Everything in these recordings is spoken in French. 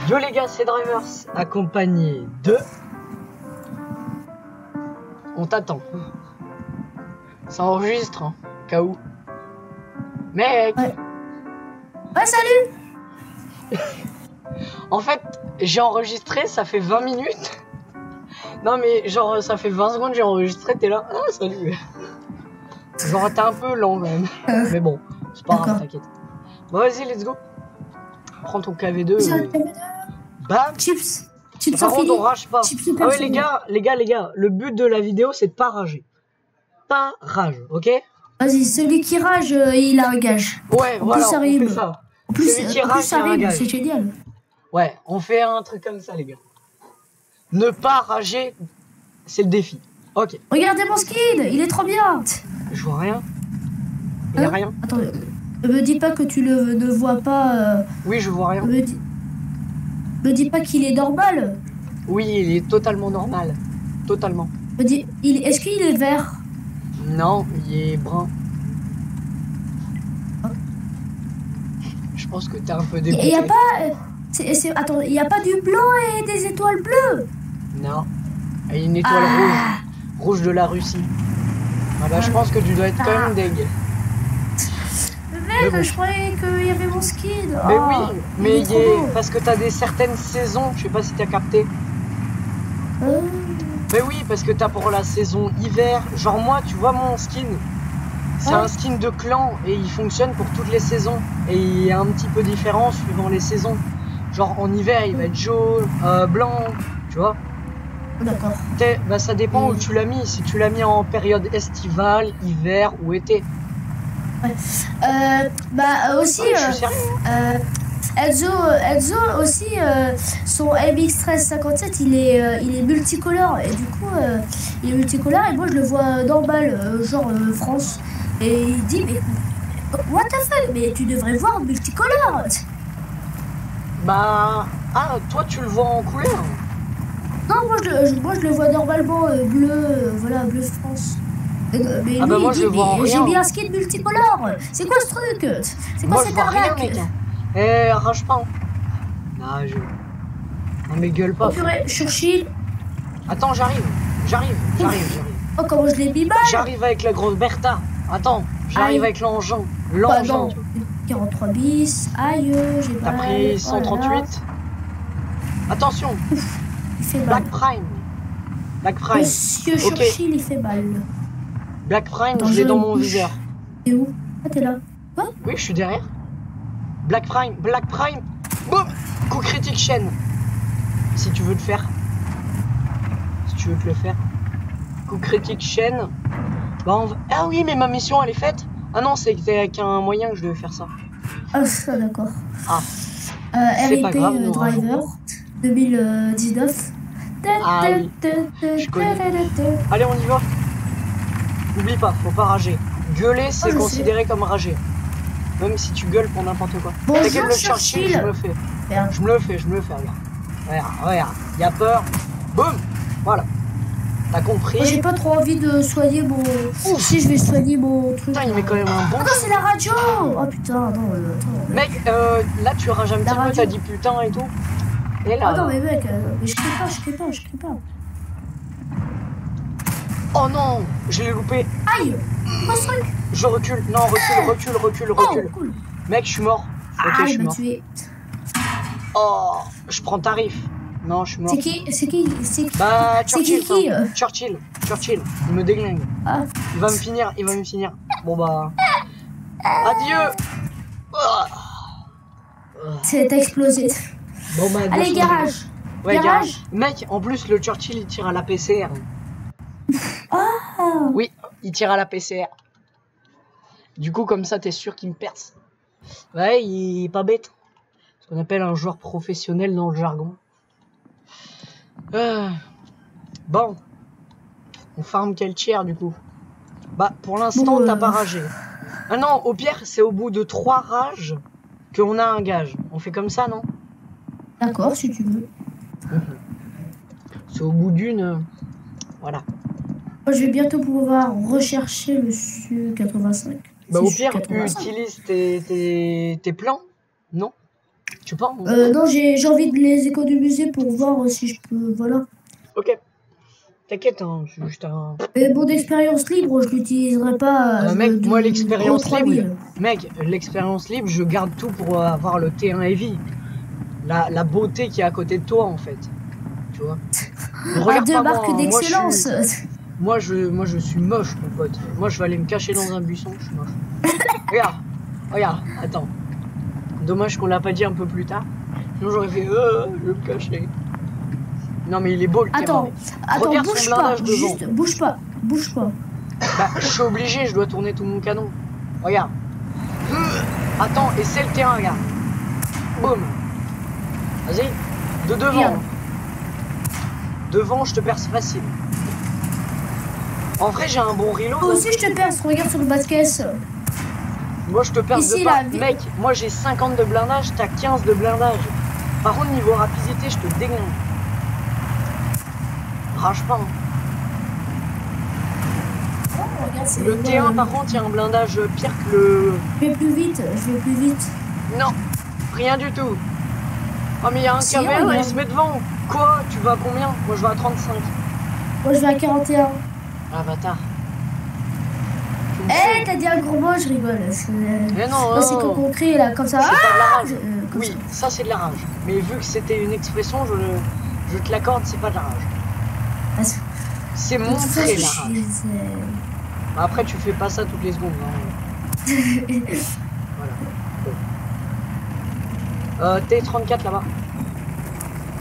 Yo les gars, c'est Drivers, accompagné de... On t'attend. Ça enregistre, hein, cas où. Mec. Ouais, salut. En fait, j'ai enregistré, ça fait 20 minutes. Non mais genre, ça fait 20 secondes, j'ai enregistré, t'es là. Ah, salut. Genre, t'es un peu lent quand même. Mais bon, c'est pas grave, t'inquiète. Bon, vas-y, let's go. Prends ton KV2. Bam. Chips Par contre, on rage pas. Chips Ah ouais, les gars, le but de la vidéo, c'est de pas rager. Pas rage, ok? Vas-y, celui qui rage, il a un gage. Ouais, En voilà, plus, ça on rime. fait ça. En plus, Celui qui rage, ça il a un rime, gage. c'est génial. Ouais, on fait un truc comme ça, les gars. Ne pas rager, c'est le défi. Ok. Regardez mon skin, il est trop bien. Je vois rien. Il y a rien. Attends, me dis pas que tu ne vois pas. Oui, je vois rien. Me dis pas qu'il est normal. Oui, il est totalement normal. Totalement. Est-ce qu'il est vert? Non, il est brun. Je pense que t'es un peu dégoûté. Il y a pas. Attends, il y a pas du blanc et des étoiles bleues? Non. Il y a une étoile rouge. Rouge de la Russie. Ah bah, je pense que tu dois être quand même deg. Mais mec, je croyais qu'il y avait mon skin. Mais oui, mais il est... parce que t'as des certaines saisons, je sais pas si t'as capté. Mais oui, parce que t'as pour la saison hiver. Genre moi, tu vois mon skin, c'est un skin de clan et il fonctionne pour toutes les saisons. Et il est un petit peu différent suivant les saisons. Genre en hiver, il va être jaune, blanc, tu vois. D'accord. Bah ça dépend où tu l'as mis. Si tu l'as mis en période estivale, hiver ou été. Ouais. Bah aussi, je suis sérieux. Enzo aussi, son MX1357 il est multicolore et du coup il est multicolore et moi je le vois normal, genre France, et il dit mais what the fuck, mais tu devrais voir multicolore. Bah toi tu le vois en couleur. Non, moi je le vois normalement bleu, voilà, bleu France. Mais lui, bah moi je le vois en rien. J'ai bien un skin multicolore. C'est quoi ce truc? C'est quoi cette arnaque? Eh, rage pas. Non, non mais gueule pas. Oh purée, Churchill. Attends, j'arrive. Oh, comment je l'ai mis mal. J'arrive avec la grosse Bertha. Attends, j'arrive avec l'engin. 43 bis. Aïe, j'ai T'as pris 138. Voilà. Attention. Ouf, il fait mal. Black Prime. Monsieur Churchill, il fait mal. Black Prime, je l'ai dans mon viseur. T'es où? Ah, t'es là. Quoi? Oui, je suis derrière. Black Prime. Boum. Coup critique chaîne. Si tu veux te faire. Coup critique chaîne. Bah, ah oui, mais ma mission elle est faite. Ah non, c'est avec un moyen que je devais faire ça. Ah, ça d'accord. Ah. RIP pas grave, Driver 2019. Ah oui. Je connais. Allez, on y va. N'oublie pas, faut pas rager. Gueuler, c'est considéré comme rager. Même si tu gueules pour n'importe quoi. Bonjour, le Churchill, je me le fais. Merde. Je me le fais, regarde. Il y a peur. Boum. Voilà. T'as compris? J'ai pas trop envie de soigner mon... Si, je vais soigner mon truc. Putain, il met quand même un bon... Ah non, c'est la radio. Oh putain, non, attends. Mec, là, tu rages un petit peu, t'as dit putain et tout. Et là... Ah non, mais mec, mais je crie pas. Oh non, je l'ai loupé. Aïe. Quoi ce truc? Je recule. Non, recule. Oh, cool. Mec, je suis mort. Ok, je suis mort. Tué. Oh, je prends tarif. Non, je suis mort. C'est qui Bah, Churchill. Churchill, il me déglingue. Ah. Il va me finir. Bon bah... Adieu. T'as explosé. Bon bah... Allez, garage. Ouais, garage. Mec, en plus, le Churchill, il tire à la PCR. Ah. Oui, il tire à la PCR. Du coup, comme ça, t'es sûr qu'il me perce. Ouais, il est pas bête. Ce qu'on appelle un joueur professionnel dans le jargon. Bon. On farm quel tiers, du coup? Bah, pour l'instant, t'as pas ragé. Ah non, au pire, c'est au bout de 3 rages qu'on a un gage. On fait comme ça, non? D'accord, si tu veux. C'est au bout d'une... Voilà. Moi, je vais bientôt pouvoir rechercher le Su-85. Bah, au pire, tu utilises tes plans, non? sais pas. Non, j'ai envie de les économiser pour voir si je peux. Voilà. Ok. T'inquiète, hein, c'est juste un... Mais bon, d'expérience libre, je l'utiliserai pas. mec, moi l'expérience au 3000. libre, mec, l'expérience libre, je garde tout pour avoir le T1 Heavy. La beauté qui est à côté de toi, en fait. Tu vois. Regarde deux marques d'excellence. Moi, je suis moche, mon pote. Moi, je vais aller me cacher dans un buisson, je suis moche. Regarde, attends. Dommage qu'on l'a pas dit un peu plus tard. Sinon, j'aurais fait, je vais me cacher. Non, mais il est beau le terrain. Attends, regarde bouge son pas, blindage devant. juste bouge pas. Bah, je suis obligé, je dois tourner tout mon canon. Regarde. Attends, et c'est le terrain, regarde. Boum. Vas-y. De devant. Regarde. Devant, je te perce facile. En vrai, j'ai un bon reload. Moi aussi, je te perce. Regarde sur le bas de caisse. Moi, je te perce Ici, de part. là, Mec, moi, j'ai 50 de blindage, t'as 15 de blindage. Par contre, niveau rapidité, je te déglingue. Rage pas. Hein. Oh, regarde, Le T1, par contre, il y a un blindage pire que le... Je vais plus vite. Non, rien du tout. Oh, mais il y a un Si, KV1, regarde. il se met devant. Quoi? Tu vas à combien? Moi, je vais à 35. Moi, je vais à 41. Ah, bâtard. Eh, t'as dit un gros mot, je rigole. Mais non, c'est quand on crie là, comme ça. C'est pas de la rage. Comme Oui, ça c'est de la rage. Mais vu que c'était une expression, je te l'accorde, c'est pas de la rage. C'est montrer la rage. Après, tu fais pas ça toutes les secondes. Hein. Voilà. T34 là-bas.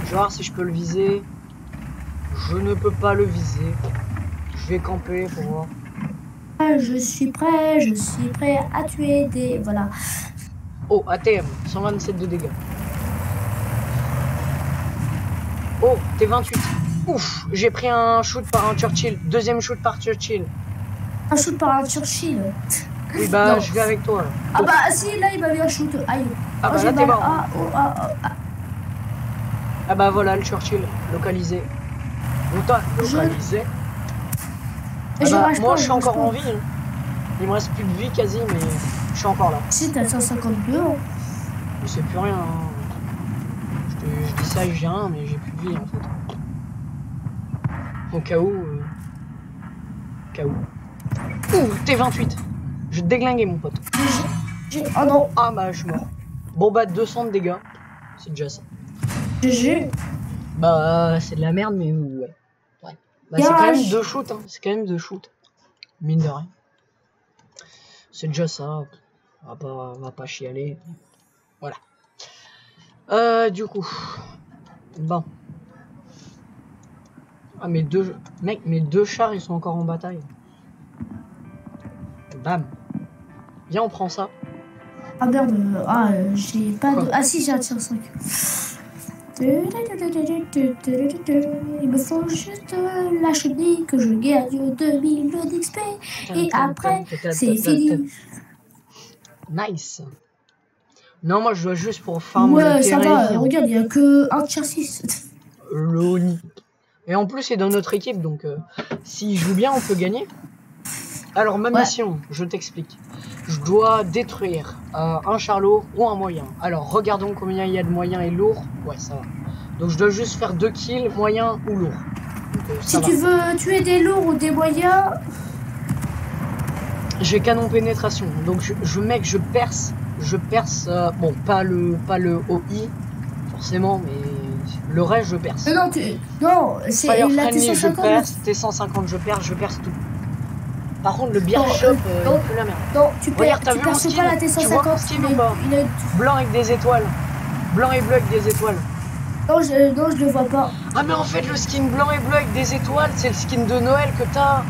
Je vais voir si je peux le viser. Je ne peux pas le viser. Je vais camper pour voir. Je suis prêt à tuer des... Voilà. Oh, ATM, 127 de dégâts. Oh, T28. Ouf, j'ai pris un shoot par un Churchill. Deuxième shoot par Churchill. Un shoot par un Churchill. Oui, bah, non. je vais avec toi. Ah bah, si, là, il m'a mis un shoot. Aïe. Ah bah, là, t'es mort. Ah, bah, voilà, le Churchill, localisé. Localisé. Ah bah, moi, je suis encore en vie. Hein. Il me reste plus de vie quasi, mais je suis encore là. Si, t'as 152. Hein. Je sais plus rien. Hein. Je dis ça, j'ai rien, mais j'ai plus de vie en fait. Au cas où. Ouh, T28. Je vais te déglinguer, mon pote. Oh non. Ah bah, je suis mort. Bon bah, 200 de dégâts. C'est déjà ça. GG. Bah, c'est de la merde, mais ouais. Bah, c'est quand même 2 shoots. Hein. C'est quand même 2 shoots. Mine de rien. C'est déjà ça. On va pas chialer. Voilà. Du coup. Bon. Ah, mes deux chars, ils sont encore en bataille. Bam. Viens, on prend ça. Ah merde. J'ai pas de... Ah si, j'ai un tir 5. Il me faut juste la chenille que je gagne 2000 d'XP et après c'est fini. Nice. Non, moi je dois juste pour farm. Ouais, ça va, regarde, il n'y a que un tier 6. Loni. Et en plus, c'est dans notre équipe, donc s'il joue bien, on peut gagner. Alors, ma mission, je t'explique. Je dois détruire un char lourd ou un moyen. Alors, regardons combien il y a de moyens et lourds. Ouais, ça va. Donc, je dois juste faire 2 kills, moyen ou lourd. Donc, si tu veux tuer des lourds ou des moyens... J'ai canon pénétration. Donc, je perce. Bon, pas le OI, forcément, mais le reste, je perce. Non, c'est la T150. Je perce, T150, je perce tout. Par contre, le beer shop, il fout la merde. Non, tu perces pas la T150. Tu vois ou pas blanc avec des étoiles. Blanc et bleu avec des étoiles. Non, je le vois pas. Ah, mais en fait, le skin blanc et bleu avec des étoiles, c'est le skin de Noël que t'as.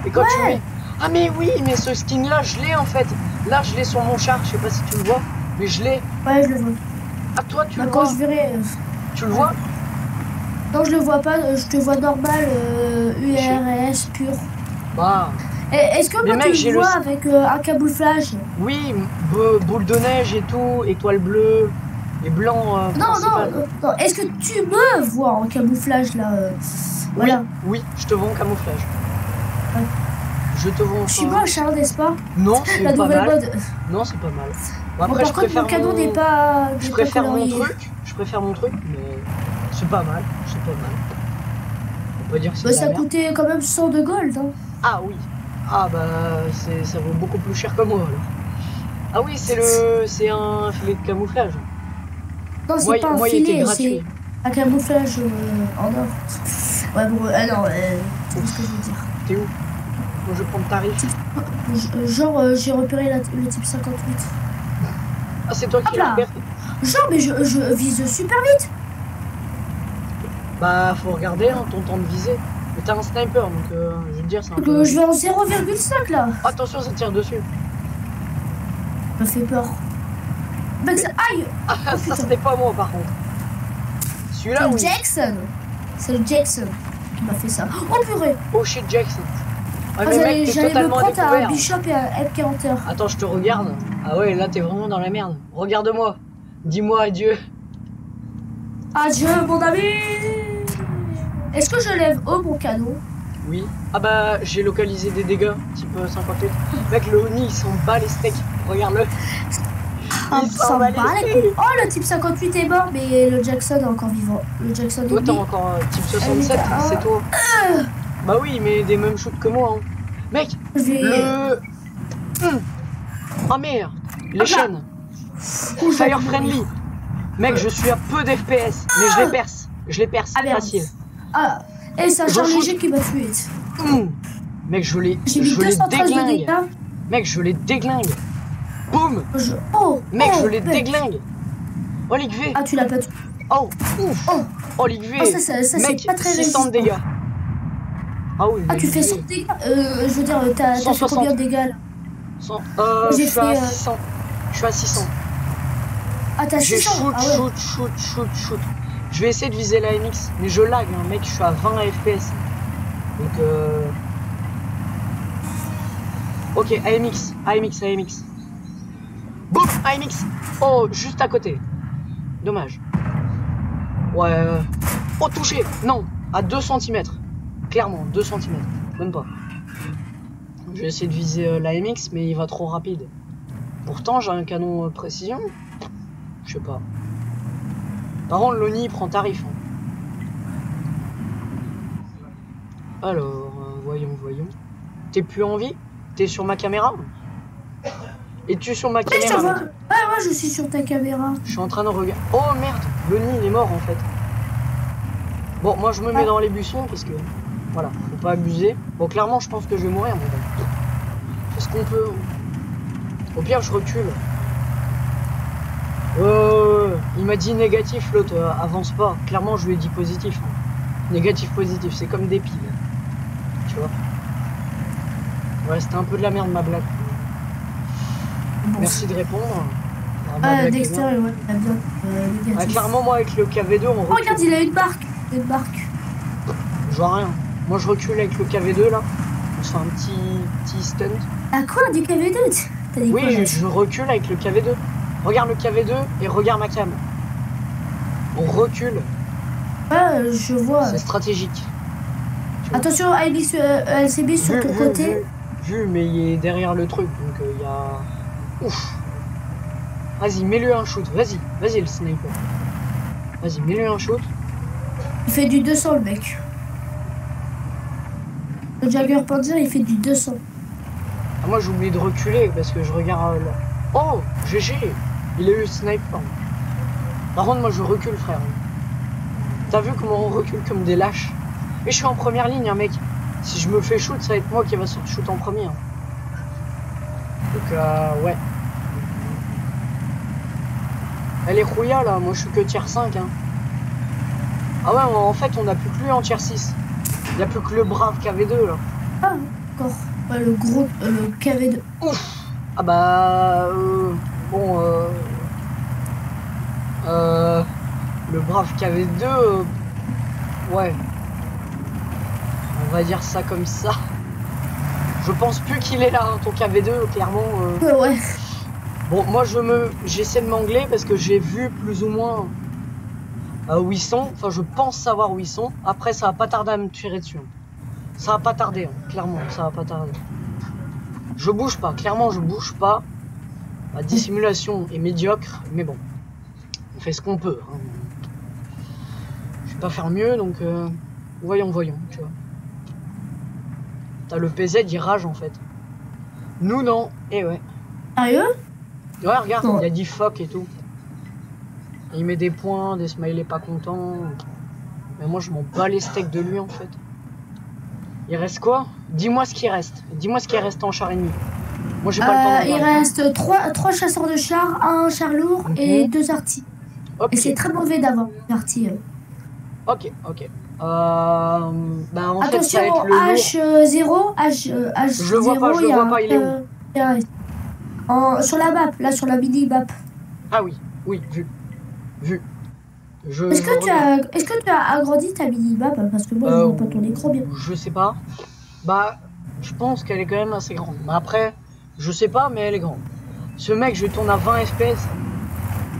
Et quand tu mets... Ah, mais oui, mais ce skin-là, je l'ai en fait. Là, je l'ai sur mon char, je sais pas si tu le vois, mais je l'ai. Ouais, je le vois. Ah, toi, tu le quand vois. Je verrai... Tu le vois? Non, je le vois pas, je te vois normal, URS pur. Bah... Est-ce que moi tu le vois avec un camouflage? Oui, boule de neige et tout, étoile bleue et blanc. Non. Est-ce que tu me vois en camouflage là Voilà. Oui, je te vois en camouflage. Ouais. Je te vois en... Je suis moche, hein, n'est-ce pas? Non, c'est la pas nouvelle mal. mode. Non, c'est pas mal. Bon, Bon, après, par contre, mon canon n'est pas. Je n'est pas préfère mon colorié. truc. Je préfère mon truc, mais c'est pas mal. C'est pas mal. On peut dire que c'est Bah, de la ça merde. coûtait quand même 100 de gold. Hein. Ah oui. Ah bah ça vaut beaucoup plus cher que moi alors. Ah oui, c'est un filet de camouflage. Non, c'est pas un moi il était filet, gratuit. c'est un camouflage en or. Ouais, bon, non, tu vois ce que je veux dire. T'es où? Moi je vais prendre tarif. Genre, j'ai repéré le type 58. Ah c'est toi qui Hop l'as là. repéré. Genre, mais je vise super vite. Bah faut regarder hein, ton temps de visée. Mais t'as un sniper donc je veux te dire c'est un peu... Je vais en 0,5 là. Attention ça tire dessus. Ça me fait peur. Mec, ça... Aïe. Ah Oh, ça putain. c'était pas moi par contre. C'est Celui-là le oui. Jackson. C'est le Jackson qui m'a fait ça. Oh purée. Oh shit Jackson. Ah, Ah, mais mec t'es j'allais me totalement prendre un découvert. Bishop et un M40. Attends je te regarde. Ah ouais là t'es vraiment dans la merde. Regarde-moi. Dis-moi adieu. Adieu mon ami. Est-ce que je lève haut mon canon? Oui. Ah bah j'ai localisé des dégâts, type 58. Mec le Oni il s'en bat les steaks. Regarde-le. Ah, Il ça s'en va bat les les steaks. couilles. Oh, le type 58 est mort, mais le Jackson est encore vivant. Le Jackson Toi est t'as mort. encore type 67, Ah. c'est toi. Bah oui mais des mêmes shoots que moi. Hein. Mec, Je vais... le... Ah merde. Les chaînes. Ouh, je vais Fire mourir. friendly. Mec je suis à peu d'FPS, mais je les perce. Je les perce, Ah merde. facile. Ah, et c'est un char Je léger qui m'a tué. Mec je les J'ai mis je les 213 de déglingue. dégâts. Mec je les déglingue. Boum. Oh, Mec oh, je les mec. déglingue. Oh l'IGV. Ah, tu l'as pas tué. Oh ouf. Oh, Oh l'IGV. oh, ça c'est Mec pas très 600 résistant. de dégâts. Ah oui. Ah, mais tu fais l'IGV. 100 dégâts. Je veux dire, t'as fait 160. combien de dégâts là? Je J'ai suis à fait, 600. Je suis à 600. Ah, t'as Je 600. shoot, Ah ouais. shoot. Je vais essayer de viser la MX, mais je lag, hein, mec, je suis à 20 FPS. Donc Ok, AMX. Boum, AMX. Oh, juste à côté. Dommage. Ouais. Oh, touché. Non, à 2 cm. Clairement, 2 cm. Même pas. Je vais essayer de viser l'AMX, mais il va trop rapide. Pourtant, j'ai un canon précision. Je sais pas. Par contre, l'ONI prend tarif. Hein. Alors, voyons. T'es plus en vie? T'es sur ma caméra? Es-tu sur ma Mais je te caméra? vois. mec Ah, ouais, je suis sur ta caméra. Je suis en train de regarder. Oh merde, l'ONI il est mort en fait. Bon, moi je me mets dans les buissons parce que voilà, faut pas abuser. Bon, clairement, je pense que je vais mourir. Mais bon. C'est ce qu'on peut. Au pire, je recule. Il m'a dit négatif, l'autre avance pas. Clairement, je lui ai dit positif. Hein. Négatif, positif, c'est comme des piles. Tu vois. Ouais, c'était un peu de la merde ma blague. Bon, Merci de répondre. Alors, ma Ah, blague est Dexter, bien. ouais, il a bien. Ah, Négatif. clairement, moi avec le KV2, on Oh, recule. regarde, il a une barque. Une barque. Je vois rien. Moi, je recule avec le KV2 là. On se fait un petit stunt. Ah, quoi, du KV2? T'as dit quoi, Oui, là je recule avec le KV2. Regarde le KV2 et regarde ma cam. On recule. Ouais, je vois. C'est stratégique. Tu vois. Attention, IBX, LCB sur ton côté. Vu, mais il est derrière le truc, donc il y a... Ouf. Vas-y, mets-lui un shoot. Vas-y le sniper. Vas-y, mets-lui un shoot. Il fait du 200, le mec. Le Jagger Panzer, il fait du 200. Ah, moi, j'ai oublié de reculer parce que je regarde là. Oh, GG. Il a eu le sniper. Par contre, moi, je recule, frère. T'as vu comment on recule comme des lâches? Mais je suis en première ligne, hein, mec. Si je me fais shoot, ça va être moi qui va se shoot en premier. Hein. Donc, ouais. Elle est rouilla, là. Moi, je suis que tier 5. Hein. Ah ouais, en fait, on n'a plus que lui en tier 6. Il n'y a plus que le brave KV2, là. Ah, encore. Ouais, le gros, le KV2. Ouf. Ah bah... bon, le brave KV2... ouais. On va dire ça comme ça. Je pense plus qu'il est là, hein, ton KV2, clairement. Ouais. Bon, moi j'essaie de m'angler parce que j'ai vu plus ou moins où ils sont. Enfin, je pense savoir où ils sont. Après, ça va pas tarder à me tirer dessus. Ça va pas tarder, hein. Clairement, ça va pas tarder. Je bouge pas, clairement, je bouge pas. La dissimulation est médiocre, mais bon, on fait ce qu'on peut. Hein. Je vais pas faire mieux, donc voyons, tu vois. T'as le PZ, il rage en fait. Nous non, et ouais. Sérieux? Ouais, regarde, Non. il y a dit fuck et tout. Il met des points, des smileys pas contents. Mais moi je m'en bats les steaks de lui en fait. Il reste quoi? Dis-moi ce qui reste. Dis-moi ce qui reste en char ennemi. Moi j'ai pas le temps de Il regarder. reste 3 chasseurs de chars, un char lourd et 2 artis. Ok, Et c'est très mauvais d'avoir artis. ok. Bah en fait ça va Attention, être le lourd. H0, H0, Je le vois pas, il est où? sur la map, là sur la mini map. Ah oui, vu. Est-ce que tu as agrandi ta mini map? Parce que moi je vois pas ton écran bien. Je sais pas. Bah, je pense qu'elle est quand même assez grande. Mais après, je sais pas, mais elle est grande. Ce mec, je tourne à 20 FPS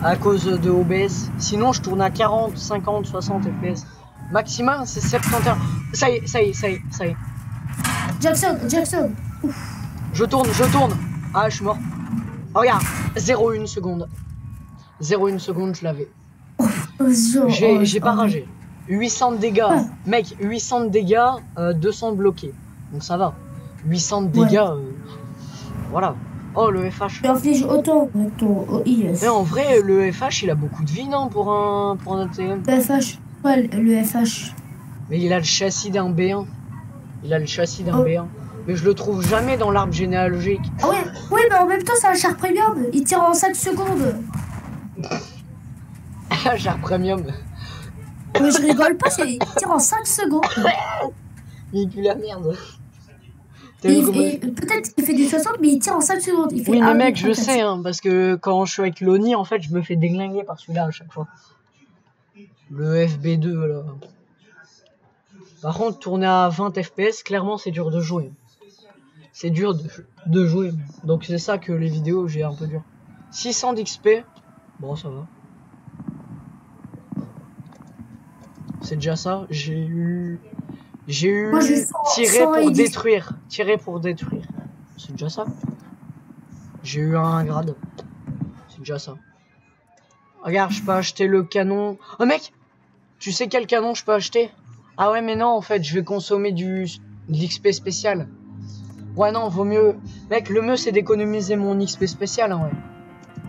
à cause de OBS. Sinon, je tourne à 40, 50, 60 FPS. Maximum, c'est 71. Ça y est. Jackson. Je tourne. Ah, je suis mort. Oh, regarde, 0,1 seconde. 0,1 seconde, je l'avais. J'ai pas ragé. 800 de dégâts. Ouais. Mec, 800 de dégâts, 200 bloqués. Donc ça va. 800 de dégâts, voilà. Oh, le FH. Tu infliges autant avec ton OIS. Mais en vrai, le FH, il a beaucoup de vie, non, pour un ATM. Le FH. Ouais, le FH. Mais il a le châssis d'un B1. B1. Mais je le trouve jamais dans l'arbre généalogique. Ah ouais, oui, mais en même temps, c'est un char premium. Il tire en 5 secondes. Char premium. Mais je rigole pas, il tire en 5 secondes. Il pue la merde. Peut-être qu'il fait du 60, mais il tire en 5 secondes. Il fait oui, mais un, mec, deux, je trois, sais, hein, parce que quand je suis avec l'ONI, en fait, je me fais déglinguer par celui-là à chaque fois. Le FB2, là. Par contre, tourner à 20 FPS, clairement, c'est dur de jouer. C'est dur de jouer. Donc, c'est ça que les vidéos, j'ai un peu dur. 600 d'XP, bon, ça va. C'est déjà ça. J'ai eu Moi, tirer pour détruire. C'est déjà ça. J'ai eu un grade. C'est déjà ça. Regarde, je peux acheter le canon. Oh mec, tu sais quel canon je peux acheter? Ah ouais, mais non, en fait, je vais consommer de l'XP spécial. Ouais, non, vaut mieux. Mec, le mieux, c'est d'économiser mon XP spécial, hein, ouais.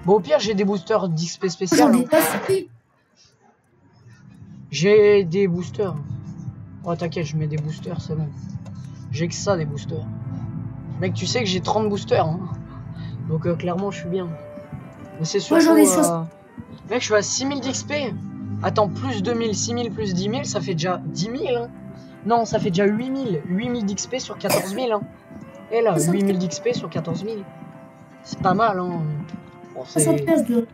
Bon, au pire, j'ai des boosters d'XP spécial. J'en ai pas fini. J'ai des boosters. Oh, t'inquiète, je mets des boosters, c'est bon. J'ai que ça, des boosters. Mec, tu sais que j'ai 30 boosters. Hein. Donc, clairement, je suis bien. Mais c'est surtout... Moi, j'en ai 60. Mec, je suis à 6000 d'XP. Attends, plus 2000, 6000 plus 10 000, ça fait déjà 10 000. Hein. Non, ça fait déjà 8000. 8000 d'XP sur 14 000. Hein. Et là, 8000 d'XP sur 14 000. C'est pas mal, hein. Bon, 60 pièces de...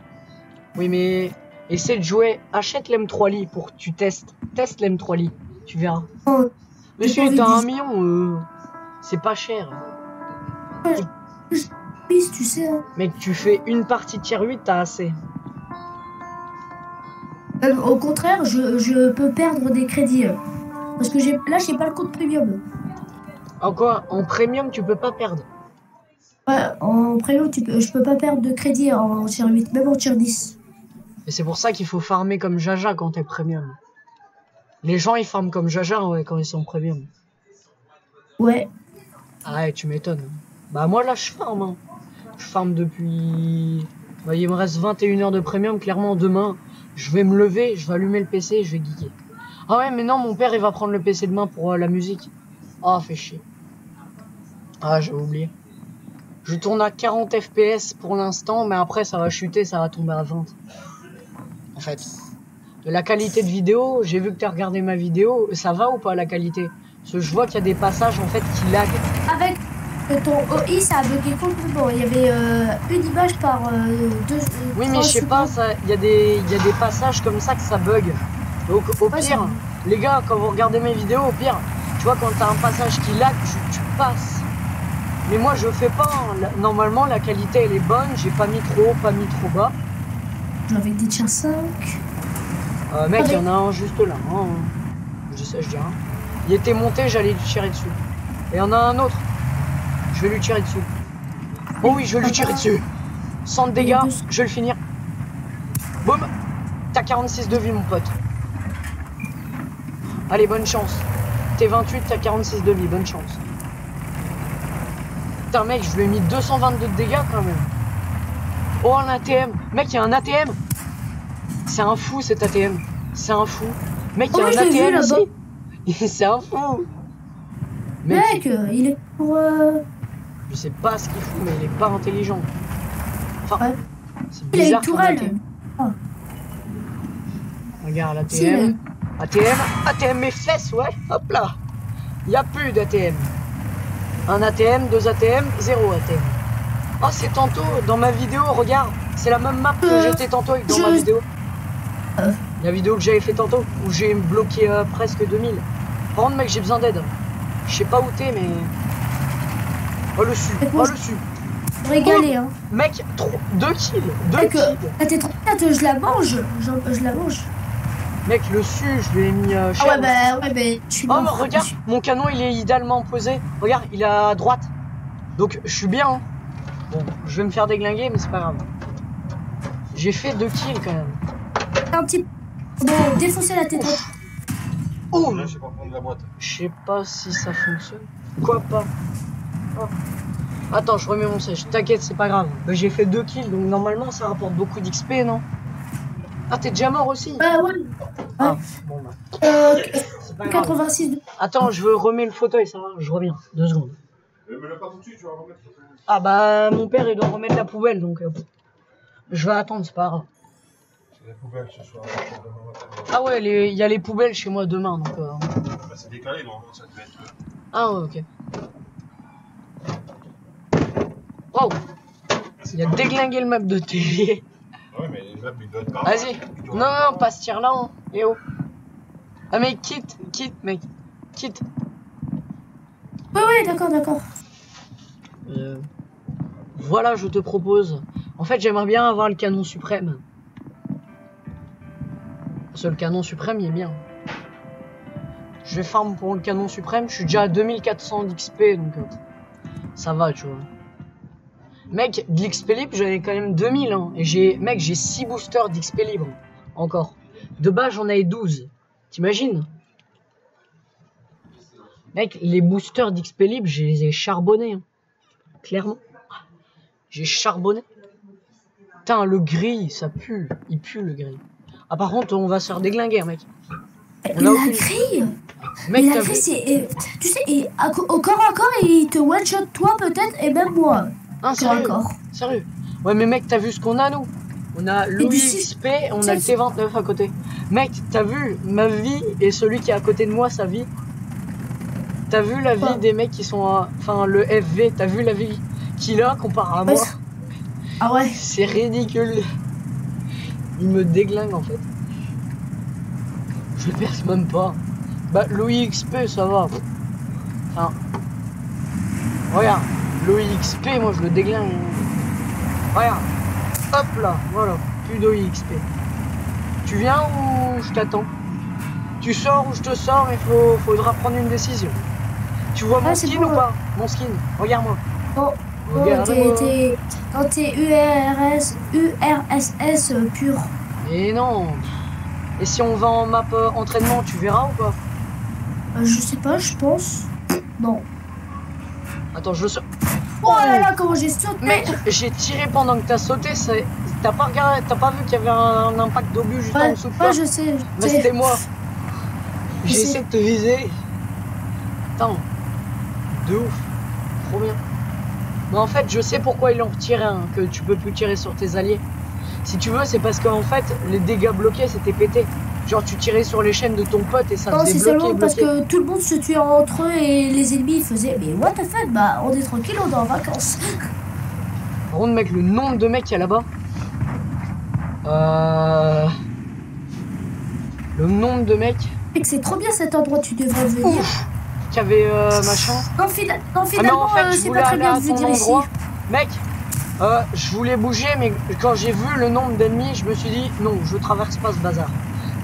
Oui, mais... Essaie de jouer. Achète l'M3 pour que tu testes. Teste l'M3 tu verras. Oh, monsieur, t'as 1 million, c'est pas cher. Tu sais. Hein. Mec, tu fais une partie de tier 8, t'as assez. Au contraire, je peux perdre des crédits. Parce que là, j'ai pas le compte premium. En quoi? En premium, tu peux pas perdre. Ouais, en premium, je peux pas perdre de crédit en tier 8, même en tier 10. Et c'est pour ça qu'il faut farmer comme Jaja quand t'es premium. Les gens, ils farment comme Jaja, ouais, quand ils sont premium. Ouais. Ah ouais, tu m'étonnes. Bah moi, là, je farme. Hein. Je farme depuis... Bah, il me reste 21 heures de premium. Clairement, demain, je vais me lever, je vais allumer le PC et je vais geeker. Ah ouais, mais non, mon père, il va prendre le PC demain pour la musique. Ah, fait chier. Ah, j'ai oublié. Je tourne à 40 FPS pour l'instant, mais après, ça va chuter, ça va tomber à 20. En fait. De la qualité de vidéo, j'ai vu que tu as regardé ma vidéo, ça va ou pas la qualité? Parce que je vois qu'il y a des passages en fait qui lag. Avec ton OI, ça a bugué complètement. Il y avait une image par deux. Oui, mais je sais pas, il y a des passages comme ça que ça bug. Donc au pire, les gars, quand vous regardez mes vidéos, au pire, tu vois, quand tu as un passage qui lag, tu passes. Mais moi, je fais pas. Hein. Normalement, la qualité elle est bonne, j'ai pas mis trop haut, pas mis trop bas. Avec des tiers 5. Mec, il y en a un juste là. Hein. Je sais, je dis rien. Il était monté, j'allais lui tirer dessus. Et il y en a un autre. Je vais lui tirer dessus. Oh oui, je vais lui tirer dessus. 100 de dégâts, je vais le finir. Boum. T'as 46 de vie, mon pote. Allez, bonne chance. T'es 28, t'as 46 de vie, bonne chance. Putain, mec, je lui ai mis 222 de dégâts quand même. Oh, un ATM. Mec, il y a un ATM. C'est un fou cet ATM. C'est un fou. Mec, il y a un ATM ici. C'est un fou. Mec, il est pour... Je sais pas ce qu'il fout, mais il est pas intelligent. Enfin, ouais. C'est bizarre. Il a une tourelle. Oh. Regarde l'ATM. ATM mes fesses, ouais. Hop là. Il n'y a plus d'ATM. Un ATM, 2 ATM, 0 ATM. Oh, c'est tantôt dans ma vidéo, regarde. C'est la même map que j'étais tantôt dans ma vidéo. La vidéo que j'avais fait tantôt, où j'ai bloqué presque 2000. Par contre, mec, j'ai besoin d'aide. Je sais pas où t'es, mais... Oh, le su. Oh, le su. Régalé, hein. Mec, 2 kills. 2 kills. T'es trop tête, je la mange. Je la mange. Mec, le su, je lui ai mis cher. Ah ouais, bah, je suis mort. Oh, regarde, mon canon, il est idéalement posé. Regarde, il est à droite. Donc, je suis bien. Hein. Bon, je vais me faire déglinguer, mais c'est pas grave. J'ai fait 2 kills, quand même. Un petit... Bon, défoncer la tête. Oh, là, je sais pas prendre la boîte. Je sais pas si ça fonctionne. Quoi pas. Oh. Attends, je remets mon sèche. T'inquiète, c'est pas grave. Bah, j'ai fait 2 kills, donc normalement, ça rapporte beaucoup d'XP, non? Ah, t'es déjà mort aussi? Ouais. Ah, bon, bah. C'est pas 86. Attends, je veux remettre le fauteuil, ça va? Je reviens. 2 secondes. Mais là, pas tout de suite, tu vas remettre. Ah, bah, mon père, il doit remettre la poubelle, donc... je vais attendre, c'est pas grave. C'est la poubelle ce soir. Ah ouais, il y a les poubelles chez moi demain, donc... Bah, c'est décalé, non? Ça devait être... Ah ouais, ok. Wow. Il a déglingué le map de télé. Ouais, mais les maps, ils doivent être... Vas-y. Non, pas ce tir-là, hein. Eh oh. Ah, mec, quitte, mec. Quitte. Ouais, d'accord. Voilà, je te propose. En fait, j'aimerais bien avoir le canon suprême. Parce que le canon suprême, il est bien. Je vais farm pour le canon suprême. Je suis déjà à 2400 d'XP, donc ça va, tu vois. Mec, de l'XP libre, j'en ai quand même 2000. Hein, et j'ai 6 boosters d'XP libre. Encore. De base, j'en avais 12. T'imagines? Mec, les boosters d'XP libre, je les ai charbonnés. Hein. Clairement. J'ai charbonné. Putain, le gris, ça pue. Il pue, le gris. Ah, par contre, on va se faire déglinguer, mec. On a grille. Mec, la grille, c'est... Tu sais, au corps à corps, il te one-shot toi, peut-être, et même moi. Ah, sérieux? Sérieux? Ouais, mais mec, t'as vu ce qu'on a, nous? On a Louis XP, on a le T29 à côté. Mec, t'as vu ma vie et celui qui est à côté de moi, sa vie? T'as vu la vie des mecs qui sont à... Enfin, le FV, t'as vu la vie qu'il a comparé à moi? Ah ouais? C'est ridicule. Il me déglingue, en fait. Je perce même pas. Bah, Louis XP, ça va. Enfin... Regarde. Louis XP, moi, je le déglingue. Regarde. Hop là, voilà. Plus d'OI XP. Tu viens ou je t'attends? Tu sors ou je te sors? Il faudra prendre une décision. Tu vois mon skin ou pas? Mon skin, regarde-moi. Oh, t'es URSS pur. Et non. Et si on va en map entraînement, tu verras ou pas? Je sais pas, je pense. Non. Attends, je sors. Oh là là, comment j'ai sauté! Mec, j'ai tiré pendant que t'as sauté, t'as pas regardé, t'as pas vu qu'il y avait un impact d'obus juste en dessous de toi? Ouais, je sais. Mais c'était moi. J'ai essayé de te viser. Attends. De ouf. Trop bien. Mais en fait, je sais pourquoi ils ont retiré un, que tu peux plus tirer sur tes alliés. Si tu veux, c'est parce qu'en fait, les dégâts bloqués, c'était pété. Genre, tu tirais sur les chaînes de ton pote et ça faisait bloquer. Non, c'est seulement parce que tout le monde se tuait entre eux et les ennemis ils faisaient mais what the fuck, bah on est tranquille, on est en vacances. Par contre, mec, le nombre de mecs qu'il y a là-bas. Le nombre de mecs. Mec, c'est trop bien cet endroit, tu devrais venir. Qu'il y avait machin. Non, finalement, c'est pas très bien de venir ici. Mec, je voulais bouger, mais quand j'ai vu le nombre d'ennemis, je me suis dit non, je traverse pas ce bazar.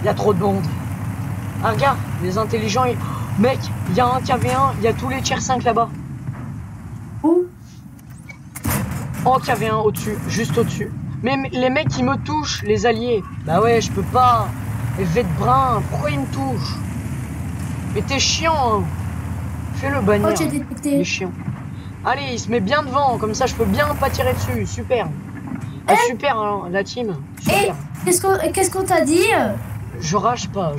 Il y a trop de monde. Ah, regarde, les intelligents. Mec, il y a un KV1, il y a tous les tiers 5 là-bas. Où? Oh, qu'il y avait un au-dessus, juste au-dessus. Mais les mecs, ils me touchent, les alliés. Bah ouais, je peux pas. Effet de brun, pourquoi ils me touchent? Mais t'es chiant, hein. Fais-le bannir. Oh, j'ai Il est détecté. chiant. Allez, il se met bien devant, comme ça je peux bien pas tirer dessus. Super. Ah, super, hein, la team. Et Super. qu'est-ce qu'on t'a dit? Je rage pas,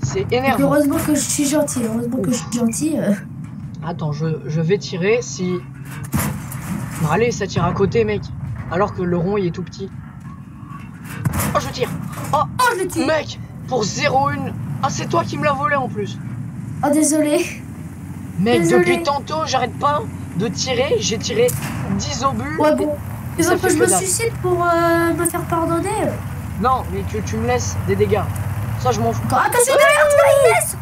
c'est énervant. Heureusement que je suis gentil, heureusement que je suis gentil. Attends, je vais tirer si... Bon, allez, ça tire à côté, mec. Alors que le rond, il est tout petit. Oh, je tire. Oh, je tire. Mec, pour 0-1. Ah, c'est toi qui me l'as volé en plus. Oh, désolé. Mec, Désolé. depuis tantôt, j'arrête pas de tirer. J'ai tiré 10 obus. Ouais, bon. Tu ça veux que fait je que me dalle. suicide pour me faire pardonner? Non, mais tu me laisses des dégâts. Ça, je m'en fous. Attention derrière toi, yes!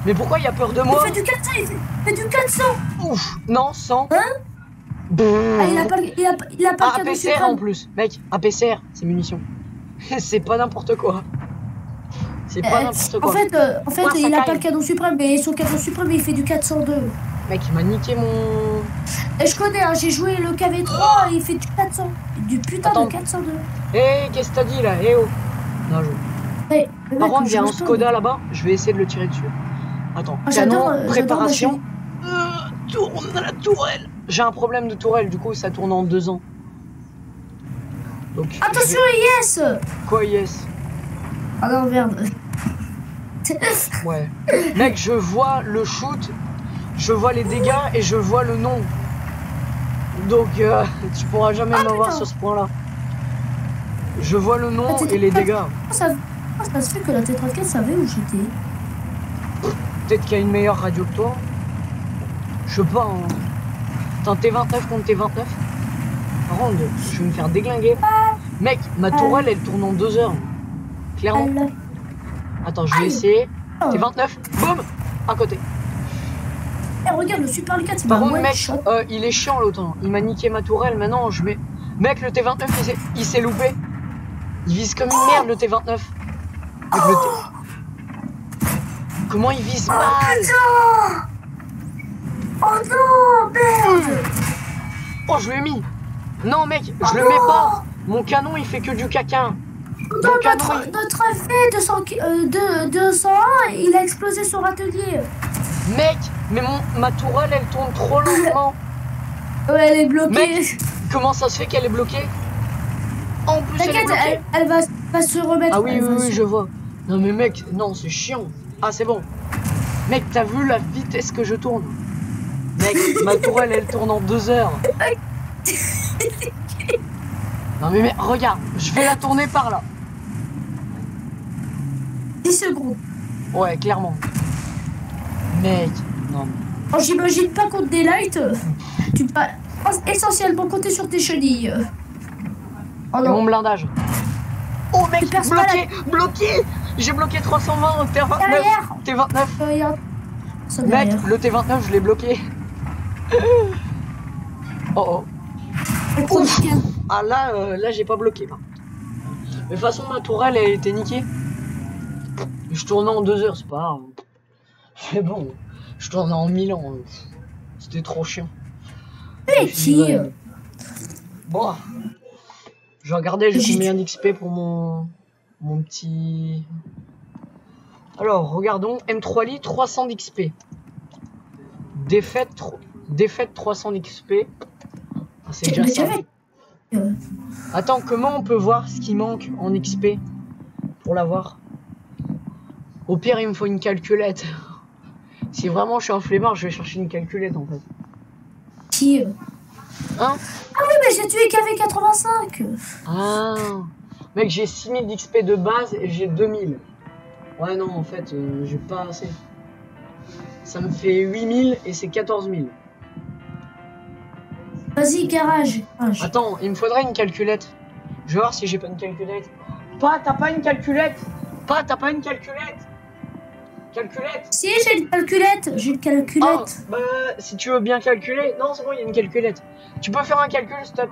Mais pourquoi il a peur de Il moi? fait du 400, il fait du 400! Ouf, non, 100. Hein? Ah, il a pas le Ah, cadeau APCR en suprême. plus. Mec, APCR, c'est munitions. C'est pas n'importe quoi. C'est pas n'importe quoi. En fait, Quoi, ça il a pas caille. le cadeau suprême, mais son cadeau suprême, il fait du 402. Mec, il m'a niqué mon... Et je connais, hein, j'ai joué le KV3, il fait du 400. Du putain Attends. de 402. Hé, qu'est-ce que t'as dit là? Eh oh. Non, je... Ouais, le Par mec, contre, il y a je un joue pas, Skoda là-bas. Je vais essayer de le tirer dessus. Attends, Ah, j'adore, canon, j'adore préparation. Tourne à la tourelle. J'ai un problème de tourelle, du coup, ça tourne en 2 ans. Donc, Attention, yes! Quoi, yes? Ah non, merde. Ouais. Mec, je vois le shoot, je vois les dégâts et je vois le nom. Donc, tu pourras jamais m'avoir putain. sur ce point-là. Je vois le nom Ah, et les dégâts. Ça se fait que la T34 savait où j'étais. Peut-être qu'il y a une meilleure radio que toi. Je sais pas. Hein. T'es un T29 contre T29. Par contre, je vais me faire déglinguer. Mec, ma tourelle, elle tourne en 2 heures. Clairement. Attends, je vais Aïe. essayer. Oh. T29, boum, à côté. Eh, regarde, le Super Lucas, il Par m'a contre, one mec, shot. il est chiant l'autre. Hein. Il m'a niqué ma tourelle. Maintenant, je mets. Mec, le T29, il s'est loupé. Il vise comme une merde, le T29. Mec, le T... Comment il vise mal? Putain! Oh non, merde! Oh, je l'ai mis. Non, mec, je le mets pas. Mon canon, il fait que du caca. Dans Mon canon, notre V201, il a explosé son râtelier. Mec, mais ma tourelle, elle tourne trop lentement. Ouais, elle est bloquée. Mec, comment ça se fait qu'elle est bloquée? En plus, elle est T'inquiète, bloquée. elle va se remettre. Ah oui, elle oui, va oui, se- je vois. Non, mais mec, non, c'est chiant. Ah, c'est bon. Mec, t'as vu la vitesse que je tourne? Mec, ma tourelle, elle tourne en 2 heures. Non, mais regarde, je vais la tourner par là. 10 secondes. Ouais, clairement. Mec, non. Oh, j'imagine pas contre des lights. Tu peux essentiellement compter sur tes chenilles. Oh Et mon non. blindage. Oh, mec, Tu perces pas bloqué. J'ai bloqué 320 au T29. Derrière. T29. Regarde. Ça Mec, derrière. le T29, je l'ai bloqué. Oh, oh. Ouf. Ah, là j'ai pas bloqué. Là. Mais de toute façon, ma tourelle, elle était niquée. Je tournais en 2 heures, c'est pas grave. C'est bon. Je tournais en 1000 ans. C'était trop chiant. Et qui? Bon. Je regardais, j'ai combien d'XP pour mon petit... Alors, regardons. M3 Li, 300 d'XP. Défaite 300 d'XP. Ah, c'est déjà ça. Attends, comment on peut voir ce qui manque en XP pour l'avoir? Au pire, il me faut une calculette. Si vraiment je suis un flemmard, je vais chercher une calculette en fait. Qui? Hein? Ah oui, mais j'ai tué KV85. Ah, mec, j'ai 6000 d'XP de base et j'ai 2000. Ouais, non, en fait, j'ai pas assez. Ça me fait 8000 et c'est 14000. Vas-y, garage. Attends, il me faudrait une calculette. Je vais voir si j'ai pas une calculette. Pas, t'as pas une calculette? Pas, t'as pas une calculette? Calculette? Si, j'ai une calculette. J'ai une calculette. Oh, bah, si tu veux bien calculer. Non, c'est bon, il y a une calculette. Tu peux faire un calcul, stop.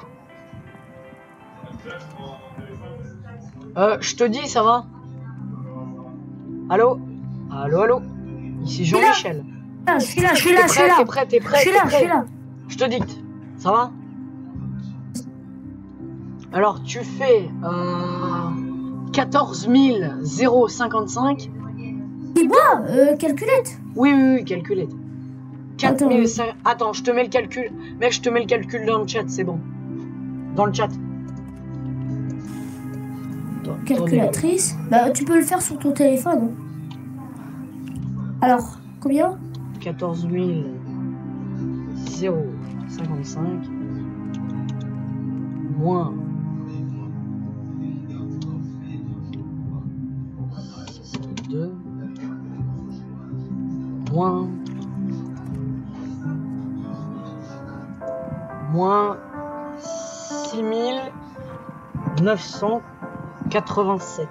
Je te dis, ça va? Allô? Allô, allô? Ici Jean-Michel. Je suis là, je suis là, je suis là. T'es prêt, t'es prêt, Je suis là, je suis là. Je te dicte. Ça va? Alors, tu fais 14 055. Et moi, calculette. Oui, calculette. Attends. 4005. Attends, je te mets le calcul. Mec, je te mets le calcul dans le chat, c'est bon. Dans le chat. Calculatrice. Bah, tu peux le faire sur ton téléphone. Alors, combien? 14 055 moins 2 moins 6987.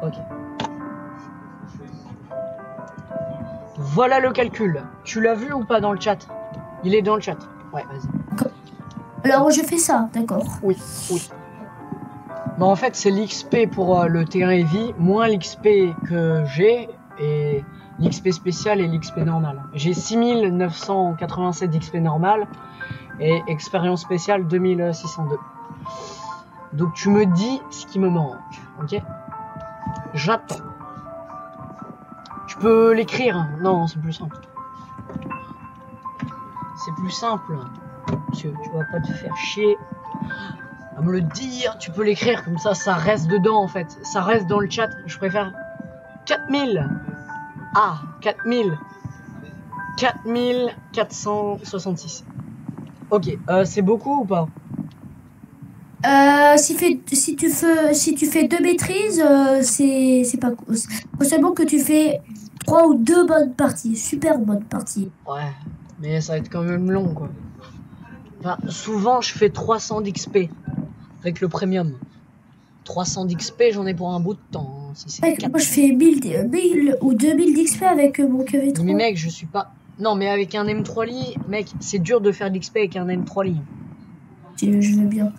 Ok. Voilà le calcul. Tu l'as vu ou pas dans le chat? Il est dans le chat. Ouais, vas-y. Alors, je fais ça, d'accord. Oui. Bon, en fait, c'est l'XP pour le terrain heavy, moins l'XP que j'ai, et l'XP spécial et l'XP normal. J'ai 6987 d'XP normal, et expérience spéciale 2602. Donc, tu me dis ce qui me manque, ok? J'attends. Tu peux l'écrire? Non, c'est plus simple. C'est plus simple. Parce que tu vas pas te faire chier à me le dire. Tu peux l'écrire comme ça reste dedans en fait. Ça reste dans le chat. Je préfère 4000. Ah, 4000. 4466. Ok, c'est beaucoup ou pas? Si tu fais 2 maîtrises, c'est pas cool. Faut seulement que tu fais 3 ou 2 bonnes parties, super bonnes parties. Ouais, mais ça va être quand même long quoi. Enfin, souvent je fais 300 d'XP avec le premium. 300 d'XP, j'en ai pour un bout de temps. Hein, si ouais, moi je fais 1000 ou 2000 d'XP avec mon KV3. Mais mec, je suis pas... Non, mais avec un M3 Li, mec, c'est dur de faire de l'XP avec un M3 Li. Je veux bien.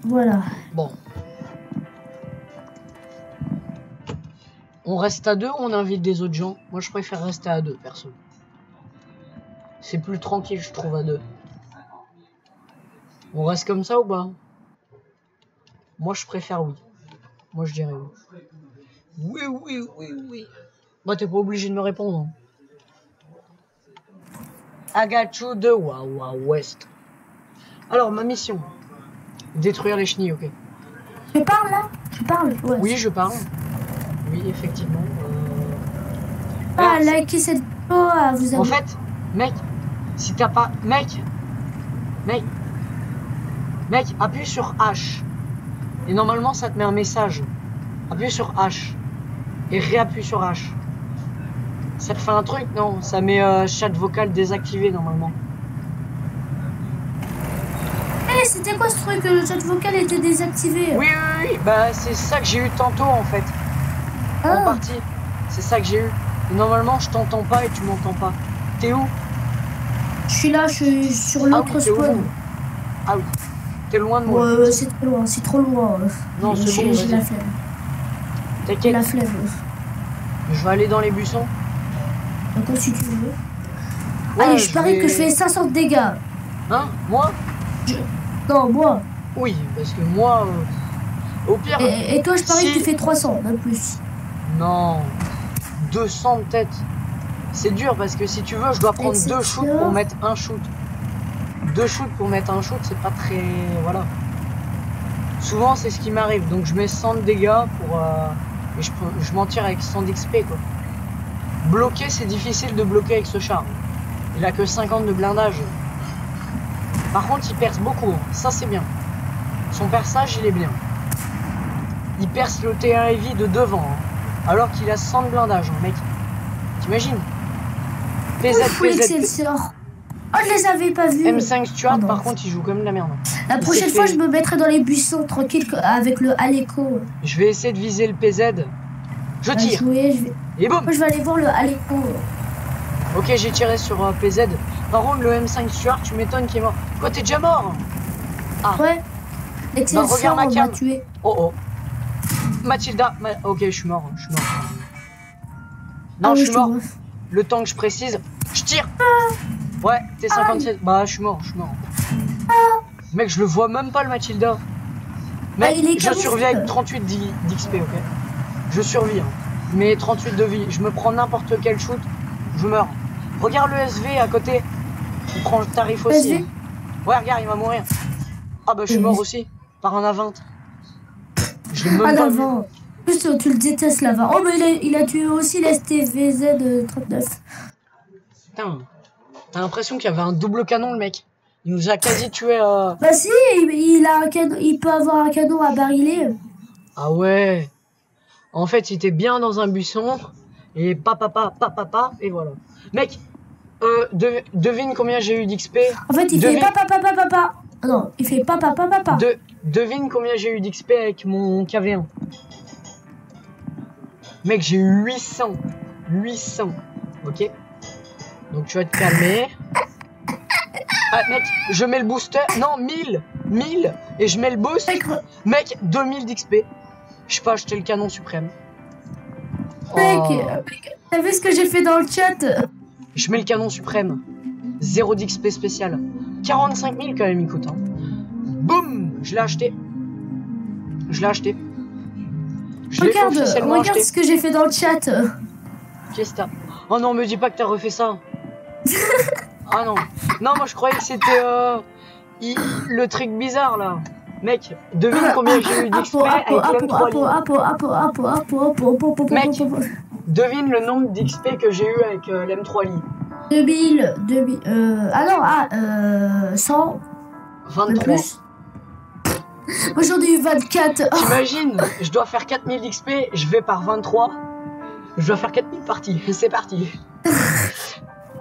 Voilà. Bon. On reste à 2 ou on invite des autres gens? Moi, je préfère rester à 2, perso. C'est plus tranquille, je trouve, à 2. On reste comme ça ou pas? Moi, je préfère oui. Moi, je dirais oui. Oui. Bah, t'es pas obligé de me répondre. Hein. Agachu de Wawa West. Alors, ma mission. Détruire les chenilles, ok. Je parle là? Je parle, ouais. Oui, je parle. Oui, effectivement. Likez cette vidéo, vous avez... En fait, mec, si t'as pas... Mec, appuie sur H. Et normalement, ça te met un message. Appuie sur H. Et réappuie sur H. Ça te fait un truc? Non, ça met chat vocal désactivé, normalement. C'était quoi ce truc? Le chat vocal était désactivé. Oui. Bah, c'est ça que j'ai eu tantôt, en fait. En partie. C'est ça que j'ai eu. Et normalement, je t'entends pas et tu m'entends pas. T'es où? Je suis là, je suis sur l'autre spawn. Ah oui. T'es loin de moi. Ouais, c'est trop loin, c'est trop loin. Non, c'est bon, j'ai la flemme. T'inquiète. J'ai la flemme. Je vais aller dans les buissons. D'accord, si tu veux. Ouais, allez, je parie que je fais 500 de dégâts. Hein? Moi? Non, moi. Oui, parce que moi, au pire... Et toi, je parie que tu fais 300, même plus. Non. 200 peut-être. C'est dur parce que si tu veux, je dois prendre 2 shoots pour mettre un shoot. 2 shoots pour mettre un shoot, c'est pas très... Voilà. Souvent, c'est ce qui m'arrive. Donc, je mets 100 de dégâts pour... Et je m'en tire avec 100 d'XP, quoi. Bloquer, c'est difficile de bloquer avec ce char. Il a que 50 de blindage. Par contre, il perce beaucoup. Hein. Ça, c'est bien. Son perçage, il est bien. Il perce le T1 Heavy de devant. Hein. Alors qu'il a 100 de blindage, hein, mec. T'imagines? PZ. Oh, je les avais pas vus. M5 Stuart, par contre, il joue comme de la merde. La prochaine fois, je me mettrai dans les buissons tranquille avec le Aleco. Je vais essayer de viser le PZ. Je tire. Et boum. Moi, je vais aller voir le Aleco. Ok, j'ai tiré sur PZ. Par contre, le M5 Stuart, tu m'étonnes qu'il est mort. Quoi, t'es déjà mort? Ah. Ouais. Regarde ma cam. Tué. Oh. Mathilda. Ok, je suis mort. Non, je suis mort. Le temps que je précise, je tire. Ouais, t'es 57. Bah, je suis mort, Mec, je le vois même pas le Mathilda. Mec, il est je survis avec 38 d'XP, ok. Je survis, hein. Mais 38 de vie. Je me prends n'importe quel shoot, je meurs. Regarde le SV à côté. Il prend le tarif aussi. SV. Ouais, regarde, il va mourir. Ah bah, je suis mort aussi. Par un A20. Je l'ai même Ah, pas vu. l'avant. En plus, tu le détestes, l'avant. Oh, mais il a tué aussi l'STVZ 39. Putain. T'as l'impression qu'il y avait un double canon, le mec. Il nous a quasi tué. Bah si, il a un canon, il peut avoir un canon à barillet. Ah ouais. En fait, il était bien dans un buisson. Et papa, et voilà. Mec, devine combien j'ai eu d'XP. En fait, il fait papa. Ah non, il fait papa. Devine combien j'ai eu d'XP avec mon KV1. Mec, j'ai eu 800. 800. Ok. Donc tu vas te calmer. Ah, mec, je mets le booster. Non, 1000. Et je mets le boost. Mec, 2000 d'XP. Je peux acheter le canon suprême. Mec, t'as vu ce que j'ai fait dans le chat? Je mets le canon suprême. 0 d'XP spécial. 45 000 quand même, il coûte. Hein. Boum, je l'ai acheté. Je l'ai officiellement Regarde acheté. ce que j'ai fait dans le chat. Qu'est-ce que t'as? Oh non, me dis pas que t'as refait ça. Ah non. Non, moi je croyais que c'était le truc bizarre là. Mec, devine combien j'ai eu d'XP avec l'M3 Li. Mec, devine le nombre d'XP que j'ai eu avec l'M3 Li. 2000. Alors, 100. 23. Plus. Moi j'en ai eu 24. T'imagines, je dois faire 4000 d'XP, je vais par 23. Je dois faire 4000 parties. C'est parti.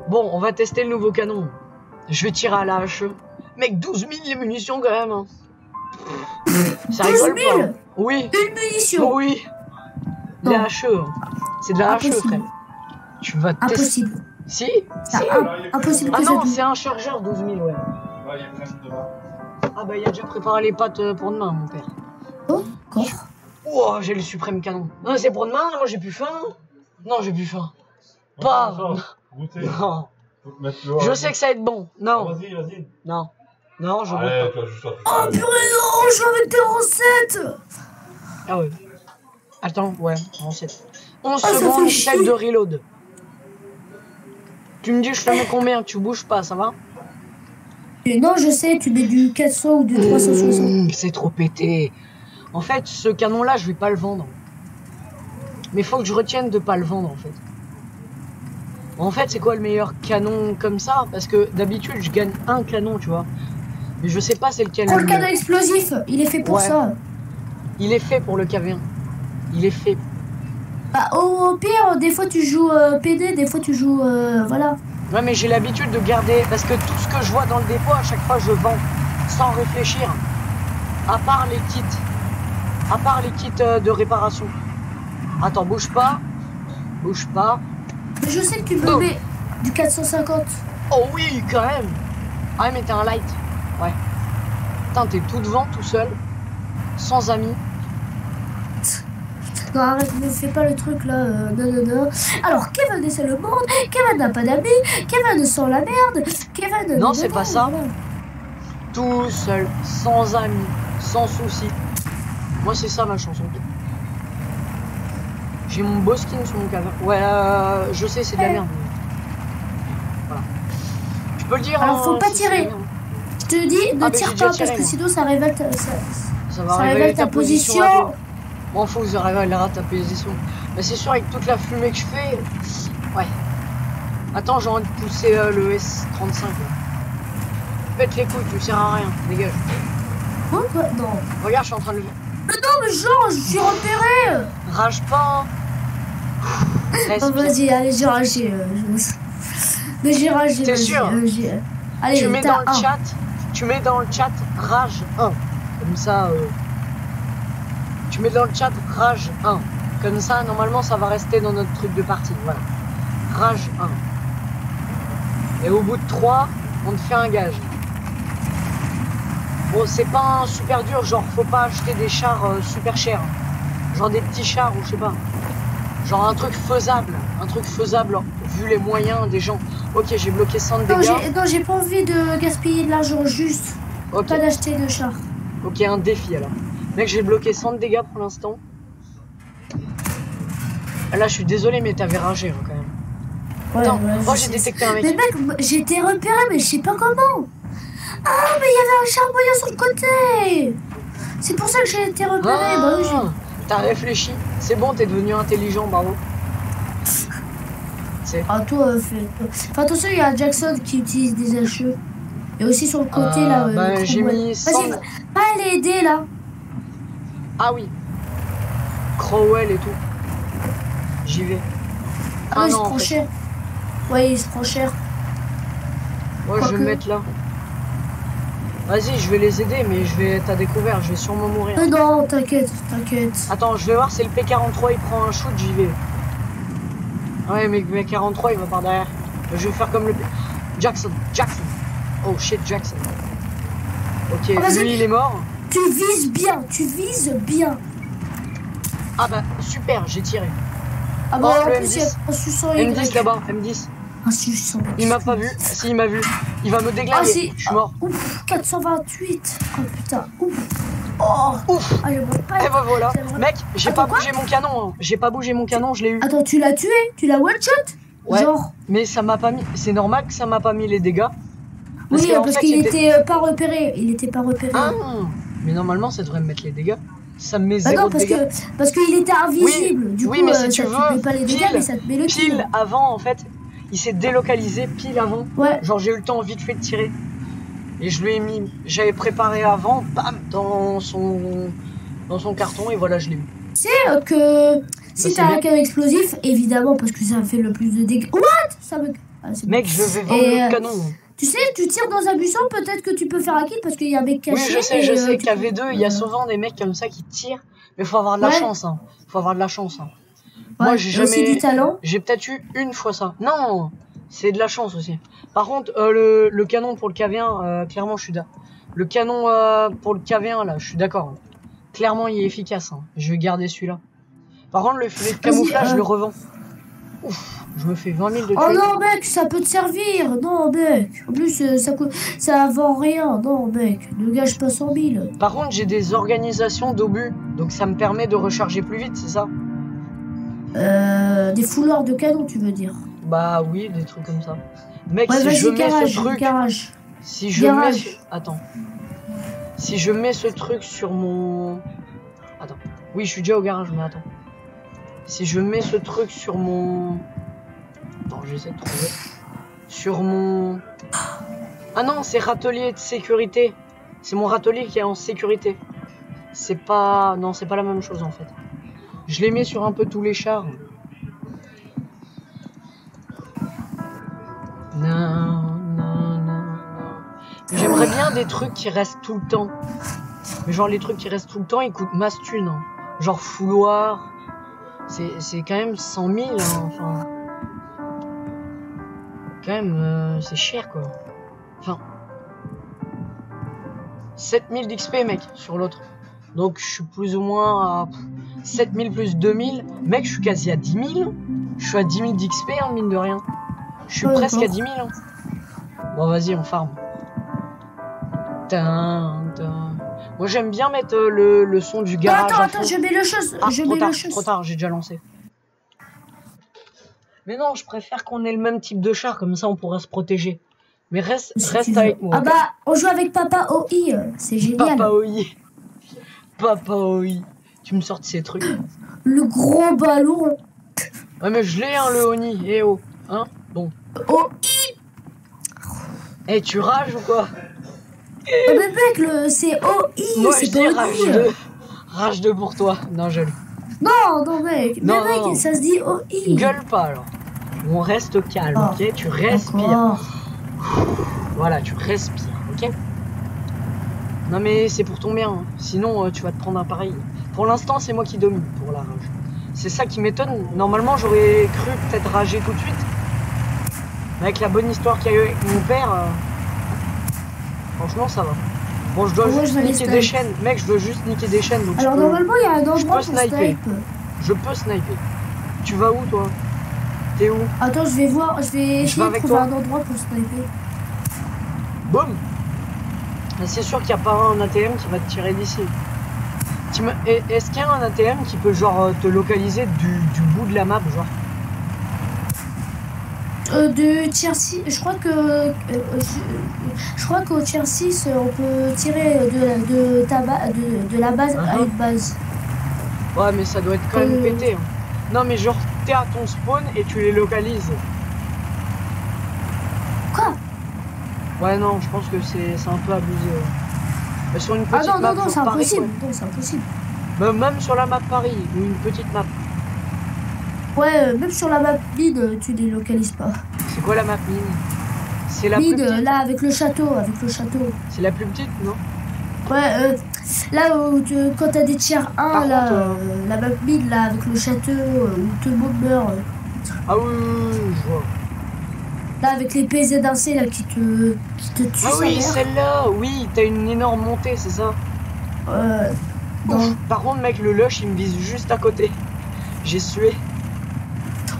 Bon, on va tester le nouveau canon. Je vais tirer à la HE. Mec, 12 000 les munitions quand même. Ça rigole 12 000 pas. Oui. Une munition. Oui. Non. La HE. C'est de la HE, frère. Tu vas tester. Impossible. Si. Impossible Ah que ça non, double. c'est un chargeur 12 000, ouais. Ouais, il y a presque demain. Ah bah, il a déjà préparé les pâtes pour demain, mon père. Oh, encore. Oh, j'ai le suprême canon. Non, c'est pour demain, moi j'ai plus faim. Non, j'ai plus faim. Pas. Goûter. Non. Faut te mettre dehors. Je sais que ça va être bon. Non. Vas-y. Non. Non, je Allez, goûte toi, juste toi. Oh purée, non, je joue avec tes recettes. pas. Ah ouais. Attends, ouais, en 7. 11 ça secondes, fait 7 chier. de reload. Tu me dis, je te mets combien? Tu bouges pas, ça va? Et non, je sais, tu mets du 400 ou du 360. C'est trop pété. En fait, ce canon-là, je vais pas le vendre. Mais faut que je retienne de pas le vendre, en fait. En fait, c'est quoi le meilleur canon comme ça? Parce que d'habitude, je gagne un canon, tu vois. Mais je sais pas c'est lequel. Prends le canon explosif, il est fait pour Ouais. ça. Il est fait pour le KV1. Il est fait. Bah, au pire, des fois tu joues PD, des fois tu joues. Voilà. Ouais, mais j'ai l'habitude de garder. Parce que tout ce que je vois dans le dépôt, à chaque fois, je vends. Sans réfléchir. À part les kits. À part les kits de réparation. Attends, bouge pas. Bouge pas. Mais je sais que tu me mets du 450. Oh oui, quand même. Ah, mais t'es un light. Ouais. Putain, t'es tout devant, tout seul. Sans amis. Non, arrête, ne fais pas le truc là. Non. Alors, Kevin essaie le monde, Kevin n'a pas d'amis, Kevin sent la merde, Kevin. Non, c'est pas ça. Tout seul, sans amis, sans soucis. Moi, c'est ça ma chanson. J'ai mon beau skin sur mon cadre. Ouais, je sais, c'est de la merde. Voilà. Tu peux le dire. Alors, faut hein, pas si tirer. c'est bien. Je te dis, ne Ah, mais tire j'ai pas déjà tiré, parce que moi. sinon ça révèle Ça va ça révéler révèle ta ta position. position. M'en fous, ça révélera ta position. Mais c'est sûr, avec toute la fumée que je fais. Ouais. Attends, j'ai envie de pousser le S35. Là. Pète les couilles, tu sers à rien. Dégage. Oh, quoi non. Regarde, je suis en train de le. Mais non, mais genre, je suis repéré. Rage pas. Oh, Respire. vas-y, allez, j'ai ragé. Mais j'ai ragé. T'es vas-y, sûr Allez, Tu mets t'as dans le un. chat. Tu mets dans le chat rage 1. Comme ça. Tu mets dans le chat rage 1. Comme ça, normalement, ça va rester dans notre truc de partie. Voilà. Rage 1. Et au bout de 3, on te fait un gage. Bon, c'est pas un super dur, genre faut pas acheter des chars super chers. Genre des petits chars ou je sais pas. Genre un truc faisable vu les moyens des gens. Ok, j'ai bloqué 100 Non, dégâts. j'ai pas envie de gaspiller de l'argent, juste Ok, pas d'acheter de char. ok, un défi alors. Mec, j'ai bloqué 100 dégâts pour l'instant. Là, je suis désolé, mais t'avais ragé hein, quand même. Ouais, Attends, ouais, oh, je j'ai sais. détecté un mec. Mais mec, j'ai été repéré, mais je sais pas comment. Ah, mais il y avait un charbonnier sur le côté. C'est pour ça que j'ai été repéré. Bah oui, Ah, t'as réfléchi. C'est bon, t'es devenu intelligent, bravo. C'est... Ah, toi, enfin, attention, il y a Jackson qui utilise des HE. Et aussi sur le côté, là. Bah, j'ai mis 100... Vas-y, va aller aider, là. Ah oui. Crowell et tout. J'y vais. Ah, il se non, prend en fait. cher. Ouais, il se prend cher. Ouais, je vais me mettre là. Vas-y, je vais les aider, mais je vais être à découvert. Je vais sûrement mourir. Non, t'inquiète, t'inquiète. Attends, je vais voir si le P43 il prend un shoot, j'y vais. Ouais, mais le P43 il va par derrière. Je vais faire comme le... Jackson. Oh shit, Jackson. Ok, Ah, vas-y. lui il est mort. Tu vises bien. Ah bah, super, j'ai tiré. Ah bah, Oh, en le plus, il y a M10. un suçant M10 là-bas, M10. Un suçant. Il m'a pas vu. Si, il m'a vu. Il va me déglinguer. Ah si. Je suis mort. Ouf, 428. Oh putain, ouf. Oh. Ouf. Ah, j'aimerais pas. Et bah voilà. J'aimerais- Mec, j'ai Attends, pas quoi bougé mon canon. Hein. J'ai pas bougé mon canon, je l'ai eu. Attends, tu l'as tué? Tu l'as one shot? Ouais. Genre. Mais ça m'a pas mis. C'est normal que ça m'a pas mis les dégâts. Parce Oui, qu'en parce fait, qu'il c'était- était pas repéré. Il était pas repéré. Ah. Mais normalement, ça devrait me mettre les dégâts. Ça me met Bah zéro non, de dégâts. parce qu'il était invisible. Du oui, coup, mais si ça tu te veux, met pas les dégâts, pile- mais ça te met le kill. Pile avant, en fait, il s'est délocalisé pile avant. Ouais. Genre, j'ai eu le temps vite fait de tirer. Et je lui ai mis. J'avais préparé avant, bam, dans son carton, et voilà, je l'ai eu. Tu sais que si c'est t'as un bien. canon explosif, évidemment, parce que ça fait le plus de dégâts. What? Ça me. Ah, c'est bon. Mec, je vais vendre Et, le canon. Tu sais, tu tires dans un buisson, peut-être que tu peux faire un kill parce qu'il y a un mec Oui, caché. je sais, et, qu'à V2, il y a souvent des mecs comme ça qui tirent. Mais faut avoir de la Ouais. chance, hein. Faut avoir de la chance, hein. Ouais, Moi, j'ai et aussi jamais. du talent. J'ai peut-être eu une fois ça. Non, c'est de la chance aussi. Par contre, le canon pour le KV1, clairement, je suis d'accord. Le canon pour le KV1, là, je suis d'accord. Clairement, il est efficace. Hein. Je vais garder celui-là. Par contre, le filet de camouflage, je le revends. Ouf, je me fais 20 000 de Oh tuer. non, mec, ça peut te servir. Non, mec. En plus, ça vend rien. Non, mec. Ne gâche pas 100 000. Par contre, j'ai des organisations d'obus. Donc, ça me permet de recharger plus vite, c'est ça? Des foulards de canon, tu veux dire. Bah oui, des trucs comme ça. Mec, Ouais, si je vas-y, mets garage, ce truc... garage. Si je mets... Garage. Attends. Si je mets ce truc sur mon... Attends. Oui, je suis déjà au garage, mais attends. Si je mets ce truc sur mon... Attends, j'essaie de trouver. Sur mon... Ah non, c'est râtelier de sécurité. C'est mon râtelier qui est en sécurité. C'est pas... Non, c'est pas la même chose, en fait. Je les mets sur un peu tous les chars. Non, non, non, non. J'aimerais bien des trucs qui restent tout le temps. Mais genre les trucs qui restent tout le temps, ils coûtent masse thune. Hein. Genre fouloir. C'est quand même 100 000. Hein, enfin. Quand même, c'est cher quoi. Enfin. 7000 d'XP mec sur l'autre. Donc je suis plus ou moins à 7000 plus 2000. Mec, je suis quasi à 10 000. Je suis à 10 000 d'XP, hein, mine de rien. Je suis presque à 10 000. Hein. Bon, vas-y, on farm. Moi, j'aime bien mettre le son du garage. Attends, je mets le chose. Ah, je trop mets tard, le chose. trop tard, j'ai déjà lancé. Mais non, je préfère qu'on ait le même type de char, comme ça on pourra se protéger. Mais reste avec moi. Ah bah, on joue avec Papa OI, c'est génial. Papa OI. Papa OI. Tu me sortes ces trucs. Le gros ballon. Ouais, mais je l'ai, hein, le Oni. Eh oh. Hein? Bon. OI. Eh, tu rages ou quoi? Oh, mais mec, c'est OI, Moi, je c'est dis pas rage OI. 2. Rage 2 pour toi. Non, je... Non, mec. Non, mais mec, non. ça se dit OI. Gueule pas, alors. On reste calme, Oh, ok? Tu respires. Encore. Voilà, tu respires, ok? Non, mais c'est pour ton bien. Hein. Sinon, tu vas te prendre un pareil. Pour l'instant, c'est moi qui domine pour la rage. C'est ça qui m'étonne. Normalement, j'aurais cru peut-être rager tout de suite. Mais avec la bonne histoire qu'il y a eu avec mon père, franchement, ça va. Bon, je dois Moi, juste je vais niquer aller des snipe. chaînes. Mec, je dois juste niquer des chaînes. Donc Alors, je peux... normalement, il y a un endroit peux pour sniper. snipe. Je peux sniper. Tu vas où, toi? T'es où? Attends, je vais voir, je vais essayer de avec trouver toi. un endroit pour sniper. Boum! C'est sûr qu'il n'y a pas un ATM qui va te tirer d'ici. Est-ce qu'il y a un ATM qui peut genre te localiser du bout de la map, genre? De tier 6, je crois que je crois qu'au tier 6 on peut tirer de la base à une base. Ouais, mais ça doit être quand même pété. Hein. Non, mais genre t'es à ton spawn et tu les localises. Quoi? Ouais, non, je pense que c'est un peu abusé. Ouais. Mais sur une petite Ah map, non, genre c'est Paris, impossible. ouais. Non, c'est impossible. Bah, même sur la map Paris, ou une petite map. Ouais, même sur la map mid, tu les localises pas. C'est quoi la map mine? C'est la plus Mid, petite. là, avec le château, C'est la plus petite, non? Ouais, là où quand t'as des tiers 1, Par là, contre, la map mid, là, avec le château, où tout le monde meurt. Ah oui, je vois. Là, avec les PZ1C, là, qui te tuent Ah sa oui, mère. celle-là, oui, t'as une énorme montée, c'est ça? Dans... Ouf. Par contre, mec, le lush, il me vise juste à côté. J'ai sué.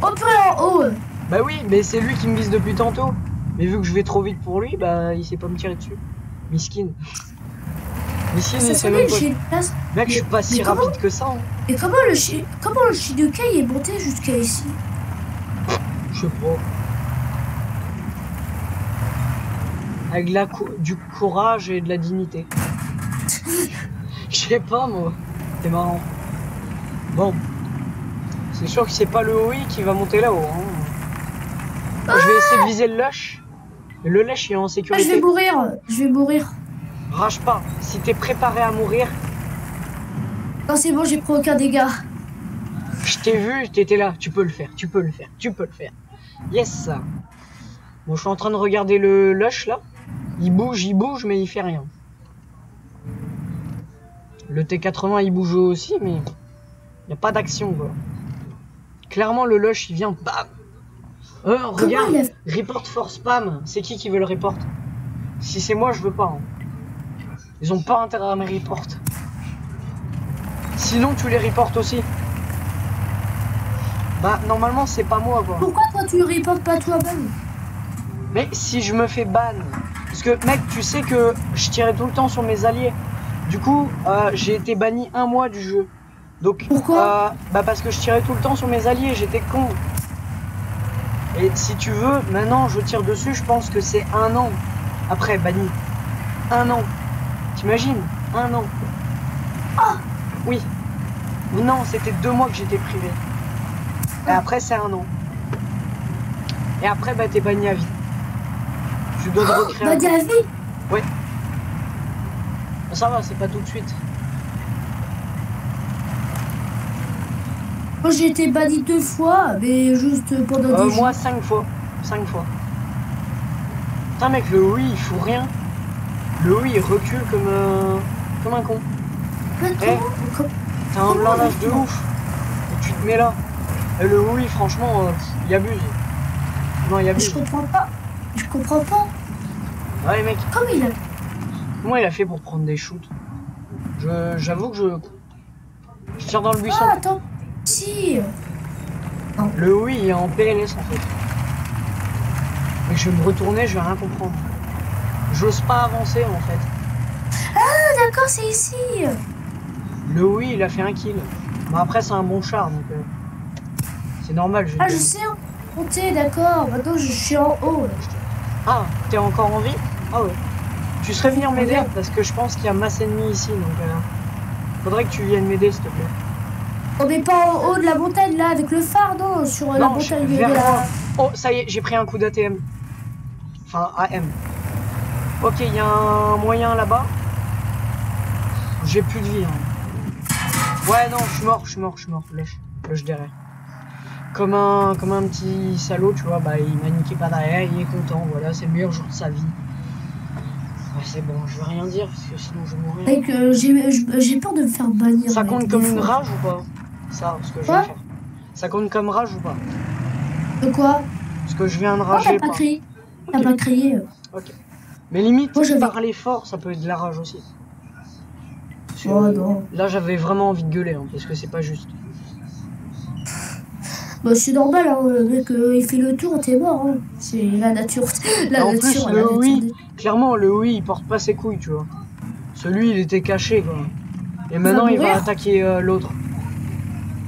Oh, purée, en haut. Bah oui, mais c'est lui qui me vise depuis tantôt. Mais vu que je vais trop vite pour lui, bah il sait pas me tirer dessus. Miskin. Miskin, Ça il sait sonne, même pas. j'ai une place. Mec, je suis pas si comment- rapide que ça. Hein. Et comment le Shidokai est monté jusqu'à ici? Je sais pas. Avec du courage et de la dignité. Je sais pas, moi. C'est marrant. Bon. C'est sûr que c'est pas le OI qui va monter là-haut. Hein. Je vais essayer de viser le lush. Le lush il est en Ah, sécurité. je vais mourir. Rage pas. Si t'es préparé à mourir, Non, c'est bon, j'ai pris aucun dégât. je t'ai vu, t'étais là. Tu peux le faire, tu peux le faire, tu peux le faire. Yes. Bon, je suis en train de regarder le lush là. Il bouge, mais il fait rien. Le T80 il bouge aussi, mais il n'y a pas d'action quoi. Clairement, le lush il vient, bam. Regarde, report for spam. C'est qui veut le report? Si c'est moi, je veux pas. Hein. Ils ont pas intérêt à me report. Sinon, tu les reportes aussi. Bah, normalement, c'est pas moi quoi. Pourquoi toi tu reportes pas toi-même? Mais si je me fais ban, parce que mec, tu sais que je tirais tout le temps sur mes alliés. Du coup, j'ai été banni 1 mois du jeu. Donc, pourquoi? Bah parce que je tirais tout le temps sur mes alliés, j'étais con. Et si tu veux, maintenant je tire dessus, je pense que c'est 1 an. Après, banni. 1 an. T'imagines? 1 an. Ah! Oui. Mais non, c'était 2 mois que j'étais privé. Et après, c'est 1 an. Et après, bah t'es banni à vie. Tu dois te recréer. Banni à vie? Ouais. Ça va, c'est pas tout de suite. Moi j'ai été banni 2 fois, mais juste pendant 2 jours. Moi 5 fois. 5 fois. Putain mec, le oui il fout rien. Le oui il recule comme un con. T'as un blindage de ouf. Et tu te mets là. Et le oui franchement, il abuse. Non, il abuse. Je comprends pas. Je comprends pas. Ouais mec. Comment il a fait pour prendre des shoots? J'avoue que je tire dans le buisson. Ah attends. Si. Non. Le oui il est en PLS en fait. Mais je vais me retourner, je vais rien comprendre. J'ose pas avancer en fait. Ah d'accord, c'est ici. Le oui il a fait 1 kill. Mais après c'est un bon char donc c'est normal. Je sais monter, d'accord. Maintenant je suis en haut. Là. Ah, t'es encore en vie? Ah ouais. Tu serais venir m'aider parce que je pense qu'il y a masse ennemie ici donc faudrait que tu viennes m'aider s'il te plaît. On n'est pas en haut de la montagne là avec le phare, non, sur la montagne de la... Oh, ça y est, j'ai pris un coup d'ATM. Enfin, AM. Ok, il y a un moyen là-bas. J'ai plus de vie. Hein. Ouais, non, je suis mort. Lâche derrière. Comme un petit salaud, tu vois, bah il m'a niqué pas derrière, il est content, voilà, c'est le meilleur jour de sa vie. Ouais, c'est bon, je veux rien dire parce que sinon je mourrai. Mec, j'ai peur de me faire bannir. Ça compte comme une rage ou pas? Ça, ce que je vais faire. Ça compte comme rage ou pas? De quoi? Parce que je viens de rager. T'as pas crié. T'as pas crié. Ok. Mais limite, moi, parler fort, ça peut être de la rage aussi. Oh non. Là, j'avais vraiment envie de gueuler, hein, parce que c'est pas juste. Bah, c'est normal, hein, le mec, il fait le tour, t'es mort. Hein. C'est la nature. La En nature, plus, la le nature oui, des- clairement, le oui, il porte pas ses couilles, tu vois. Celui, il était caché, quoi. Et maintenant, il va mourir. attaquer l'autre.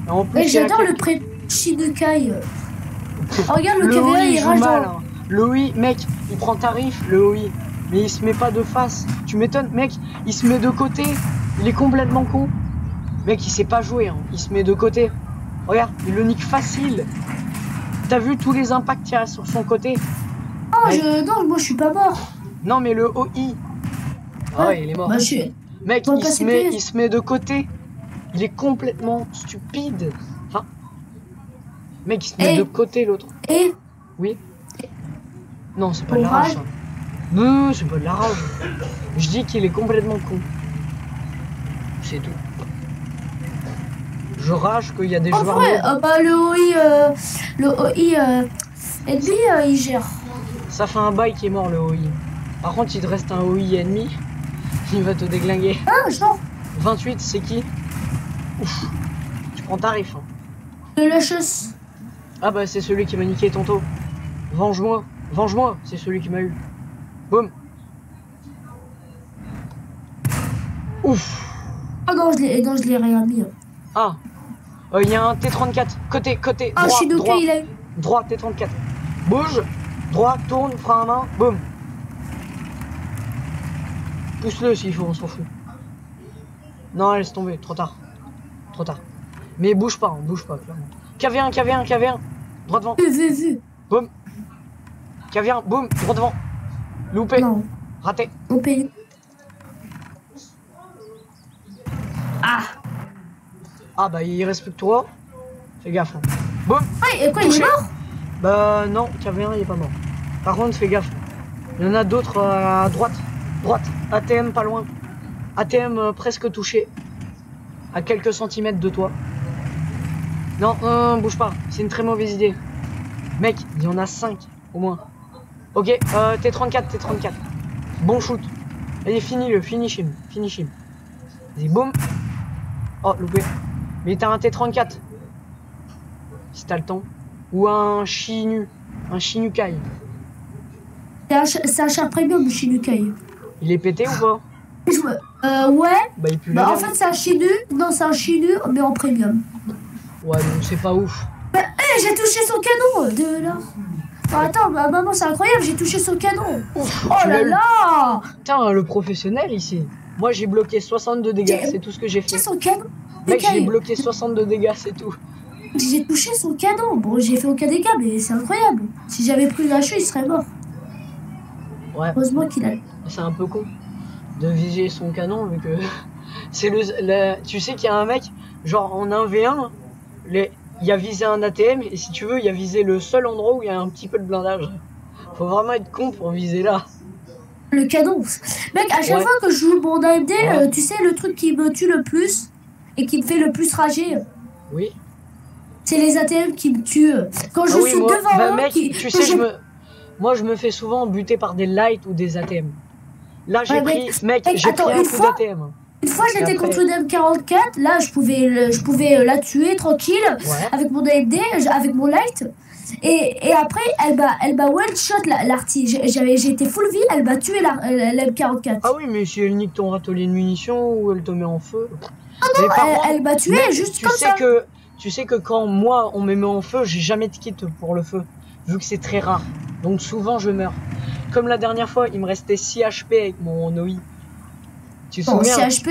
Et en plus, Et il y a j'adore le quelqu'un- pré Shinukai. Oh, regarde, le Le caméra, oui, il il joue rage mal. dans... Hein. Le oui, mec, il prend tarif, le oui. Mais il se met pas de face. Tu m'étonnes, mec, il se met de côté. Il est complètement con. Mec, il sait pas jouer, hein. Il se met de côté. Regarde, il le nique facile. T'as vu tous les impacts qu'il y a sur son côté? Oh, Mec. non, moi, je suis pas mort. Non, mais le OI. Ah ouais, il est mort. Bah, je suis... Mec, on va il passer PS. se met de côté. Il est complètement stupide. Enfin, mec, il se met Et- de côté l'autre. Et... Oui. Non, c'est pas de la Orage. rage. Ça. Non, c'est pas de la rage. Je dis qu'il est complètement con. C'est tout. Je rage qu'il y a des En joueurs. vrai, nuls. bah, le OI, ennemi, il gère. Ça fait un bail qui est mort le OI. Par contre, il te reste un OI ennemi. Il va te déglinguer. Ah, genre, 28, c'est qui? Ouf. Tu prends tarif. Hein. le lâcheuse. Ah bah c'est celui qui m'a niqué tantôt. Venge-moi. Venge-moi. C'est celui qui m'a eu. Boum. Ouf. Ah non, je l'ai rien mis. Ah. Il y a un T34. Côté. Ah, Droit. Shinukai, Droit. il a eu. Droit T34. Bouge. Droit. Tourne. Frein à main. Boum. Pousse-le s'il faut, on s'en fout. Non, laisse tomber. Trop tard. Trop tard. Mais bouge pas, clairement. KV1. Droit devant. Vu. Boum. KV1. Boum. Droit devant. Loupé. Non, Raté. on paye. Ah. Ah bah il respecte toi. Fais gaffe. Hein. Boum. Ouais, et quoi, il est Touché. mort? Bah non, KV1 il est pas mort. Par contre fais gaffe. Il y en a d'autres à droite. Droite. ATM pas loin. ATM presque touché. À quelques centimètres de toi. Non, bouge pas. C'est une très mauvaise idée. Mec, il y en a 5 au moins. Ok, T34. Bon shoot. Allez, finis-le, finish him. Vas-y, boum. Oh, loupé. Mais t'as un T34. Si t'as le temps. Ou un Shinukai. C'est un char premium, le Shinukai. Il est pété ou pas? Ouais. Bah il pue Bah, la en merde. fait, c'est un Shinu. Non, c'est un Shinu, mais en premium. Ouais, donc c'est pas ouf. Eh, j'ai touché son canon de là. Oh, attends, bah, maman, c'est incroyable, j'ai touché son canon. Ouf, Oh tu l'as là eu. là. Putain, le professionnel ici. Moi j'ai bloqué 62 dégâts, J'ai- c'est tout ce que j'ai J'ai fait. son canon. Mec, j'ai Michael, bloqué 62 dégâts, c'est tout. j'ai touché son canon. Bon, j'ai fait aucun dégât, mais c'est incroyable. Si j'avais pris la chute, il serait mort. Ouais, Heureusement qu'il a. c'est un peu con de viser son canon vu que c'est tu sais qu'il y a un mec genre en 1v1 il a visé un ATM et si tu veux il a visé le seul endroit où il y a un petit peu de blindage. Faut vraiment être con pour viser là. Le canon. Mec, à chaque Ouais. fois que je joue mon AMD, Ouais. tu sais, le truc qui me tue le plus et qui me fait le plus rager, Oui. c'est les ATM qui me tuent. Quand je Ah oui, suis moi, devant bah, eux, mec, qui- tu que sais moi je me fais souvent buter par des lights ou des ATM. Là j'ai Ouais, pris mec, j'ai attends, pris un une coup fois- d'ATM. Une fois, j'étais Après- contre une M44. Là, je pouvais la tuer tranquille Ouais. avec mon AMD, avec mon light. Et après, elle m'a one shot l'arty. J'étais full vie, elle m'a tué la M44. Ah oui, mais si elle nique ton râtelier de munitions ou elle te met en feu. Mais par contre, Elle m'a tué mec, juste tu comme sais ça. tu sais que quand moi on me met en feu, j'ai jamais de kit pour le feu, vu que c'est très rare. Donc souvent je meurs. Comme la dernière fois, il me restait 6 HP avec mon OI. Tu te Non, souviens? si HP,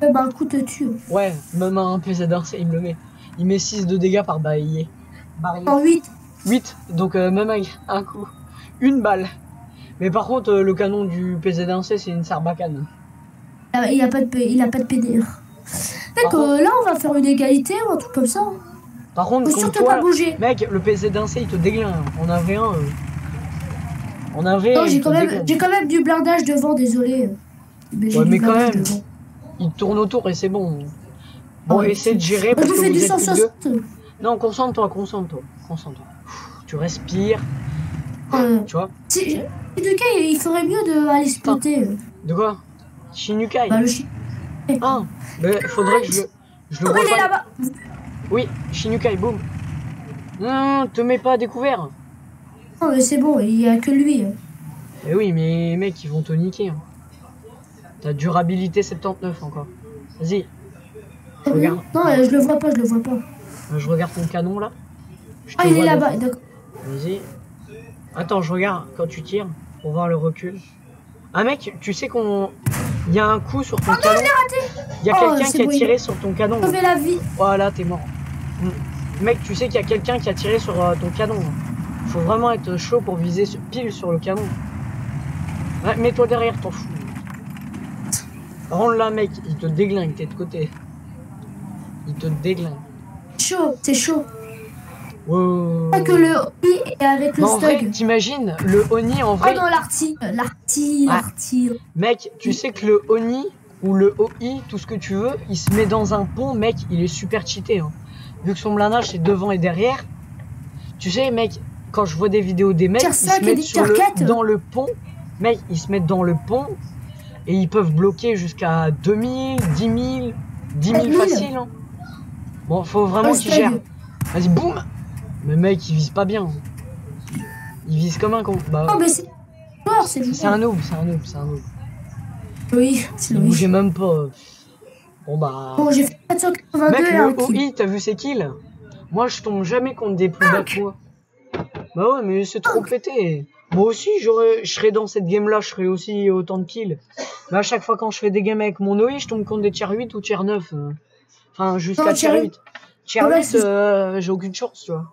même un coup te tue. Ouais, même un PZ1C, il me le met. Il met 6 de dégâts par baillet. En 8. 8, donc même avec un coup. Une balle. Mais par contre, le canon du PZ1C, c'est une sarbacane. Il a pas de PDR. Mec, Par là, on va faire une égalité ou un truc comme ça. Par contre, Faut contre surtout toi, pas bouger. mec, le PZ1C, il te déglingue. On avait un. On avait. Non, il j'ai te quand déglingue. même du blindage devant, désolé. Mais j'ai Ouais, du mais quand blindage même. devant. Il tourne autour et c'est bon. Bon, Ouais, essaie de gérer On parce nous que fait du vous êtes tous deux. 160. Non, concentre-toi. Tu respires, tu vois. Si, de cas, il ferait mieux d'aller spotter. De quoi? Shinukai. Bah, le chien. Ah, mais faudrait que je le Oh, vois il est pas. là-bas. Oui, Shinukai, boum. Non, te mets pas à découvert. Non, mais c'est bon, il y a que lui. Eh oui, mais mec, ils vont te niquer. Hein. T'as durabilité 79 encore. Vas-y. Je regarde. Non, je le vois pas, je le vois pas. Je regarde ton canon là. Je te Ah, il est vois là-bas, d'accord. Vas-y. Attends, je regarde quand tu tires pour voir le recul. Ah mec, tu sais qu'on... Il y a un coup sur ton canon. Non, je l'ai raté. Il y a Oh, quelqu'un c'est qui a bon, tiré sur ton canon. Sauver la vie. Voilà, t'es mort. Mec, tu sais qu'il y a quelqu'un qui a tiré sur ton canon. Faut vraiment être chaud pour viser pile sur le canon. Ouais, mets-toi derrière, t'en fous. Rends là, mec, il te déglingue, t'es de côté. Il te déglingue. Chaud, c'est chaud. Wow. Pas que le Oni est avec le Non, en vrai, Stug. t'imagines, le Oni en vrai... Oh non, l'arty. Mec, tu sais que le Oni ou le OI, tout ce que tu veux, il se met dans un pont, mec, il est super cheaté. Hein. Vu que son blindage c'est devant et derrière. Tu sais, mec, quand je vois des vidéos des mecs, ils se mettent dans le pont. Mec, ils se mettent dans le pont et ils peuvent bloquer jusqu'à 2000, 10 000, 10 000 facile. Hein. Bon, faut vraiment qu'ils gèrent. Vas-y, boum. Mais mec, il vise pas bien. Il vise comme un con. Bah, oh, mais c'est mort, c'est un noob, c'est un noob, c'est un noob. Oui, c'est Il bougeait même pas. Bon bah... Bon, j'ai fait 482. Mec, le OI, t'as vu ses kills? Moi, je tombe jamais contre des plus bas que moi. Bah ouais, mais c'est trop pété. Moi aussi, je serais dans cette game-là, je ferais aussi autant de kills. Mais à chaque fois quand je fais des games avec mon OI, je tombe contre des tier 8 ou tier 9. Enfin, jusqu'à tier 8. Tier 8, j'ai aucune chance, tu vois.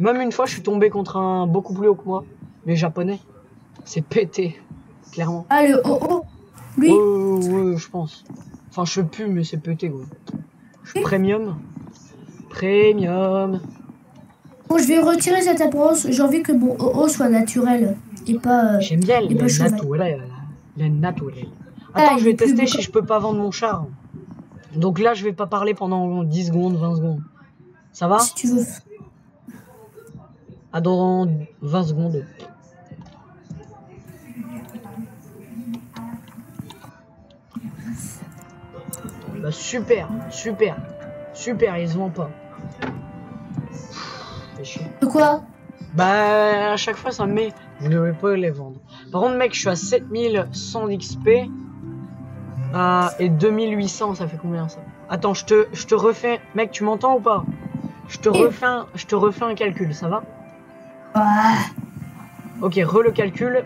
Même une fois, je suis tombé contre un beaucoup plus haut que moi. Les japonais. C'est pété. Clairement. Ah, le OO. Lui. Ouais, je pense. Enfin, je sais plus, mais c'est pété, gros. Je suis premium. Premium. Bon, je vais retirer cette apparence. J'ai envie que mon OO soit naturel. Et pas. J'aime bien les naturels. Les naturels. Attends, je vais tester si je peux pas vendre mon char. Donc là, je vais pas parler pendant 10 secondes, 20 secondes. Ça va? Si tu veux. Ah, dans 20 secondes. Bah super, super, super, ils se vendent pas. Fait chier. De quoi? Bah à chaque fois ça me met, je ne vais pas les vendre. Par contre mec, je suis à 7100 d'XP et 2800, ça fait combien ça? Attends, je te refais, mec, tu m'entends ou pas? Je te refais un calcul, ça va? Ouais. Ok, le calcul,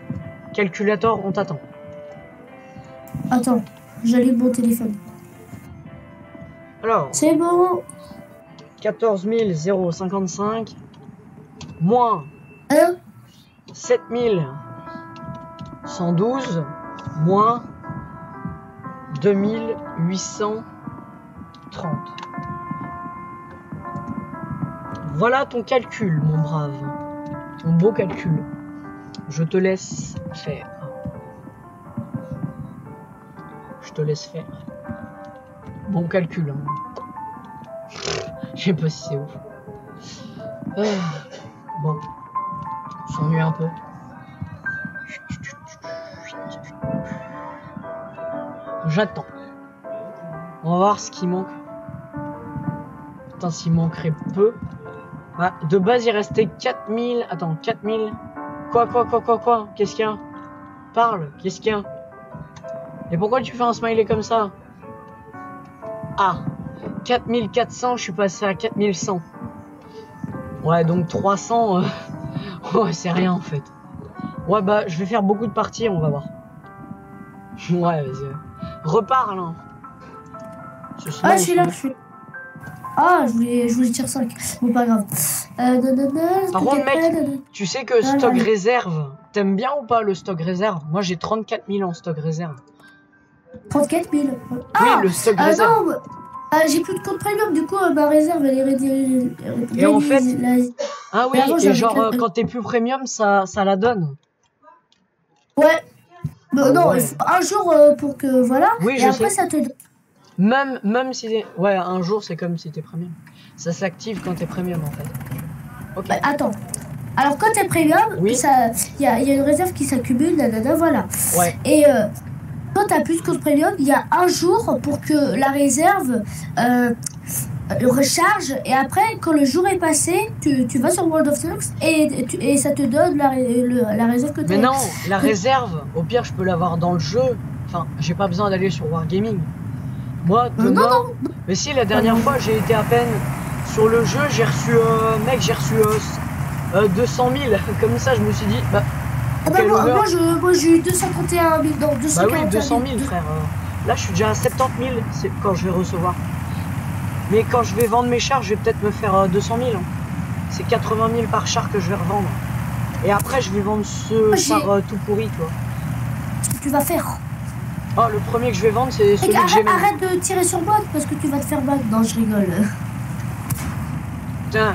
calculator, on t'attend. Attends, j'allume mon téléphone. Alors, c'est bon. 14 055 moins 7 112 moins 2830. Voilà ton calcul, mon brave. Ton beau calcul. Je te laisse faire. Je te laisse faire. Bon calcul. Hein. Je sais pas si c'est ouf. Bon. On s'ennuie un peu. J'attends. On va voir ce qui manque. Putain, s'il manquerait peu. Bah, de base, il restait 4000. Attends, 4000. Quoi? Qu'est-ce qu'il y a? Parle, qu'est-ce qu'il y a? Et pourquoi tu fais un smiley comme ça? Ah, 4400, je suis passé à 4100. Ouais, donc 300, ouais, c'est rien en fait. Ouais, bah, je vais faire beaucoup de parties, on va voir. Ouais, vas-y. Reparle, hein. Ah, je suis là, je suis. Ah, je voulais tirer 5. Bon, pas grave. Par contre, mec, tu sais que stock réserve, t'aimes bien ou pas le stock réserve? Moi, j'ai 34 000 en stock réserve. 34 000. Ah, oui, le stock réserve. Non, j'ai plus de compte premium, du coup, ma réserve, elle est réduite. Et en fait, ah oui, et genre, quand t'es plus premium, ça la donne. Ouais. Bah, non, il faut un jour pour que, voilà. Oui, et après, ça te donne. Même si... Ouais, un jour, c'est comme si t'es premium. Ça s'active quand t'es premium, en fait. Ok. Bah, attends. Alors, quand t'es premium, il y a une réserve qui s'accumule, nanana, voilà. Ouais. Et quand t'as plus de compte premium, il y a un jour pour que la réserve recharge et après, quand le jour est passé, tu vas sur World of Tanks et ça te donne la réserve que tu as. Mais non, la réserve, au pire, je peux l'avoir dans le jeu. Enfin, j'ai pas besoin d'aller sur Wargaming. Moi, demain... non. Mais si, la dernière fois, j'ai été à peine sur le jeu, j'ai reçu... mec, j'ai reçu 200 000. Comme ça, je me suis dit... Bah, moi j'ai eu 231 000 dans 241 000. Bah oui, 200 000, frère. Là, je suis déjà à 70 000 quand je vais recevoir. Mais quand je vais vendre mes chars, je vais peut-être me faire 200 000. Hein. C'est 80 000 par char que je vais revendre. Et après, je vais vendre ce char tout pourri, toi. Ce que tu vas faire. Oh, le premier que je vais vendre, c'est celui que j'ai. Arrête de tirer sur moi parce que tu vas te faire battre. Non, je rigole. Tiens.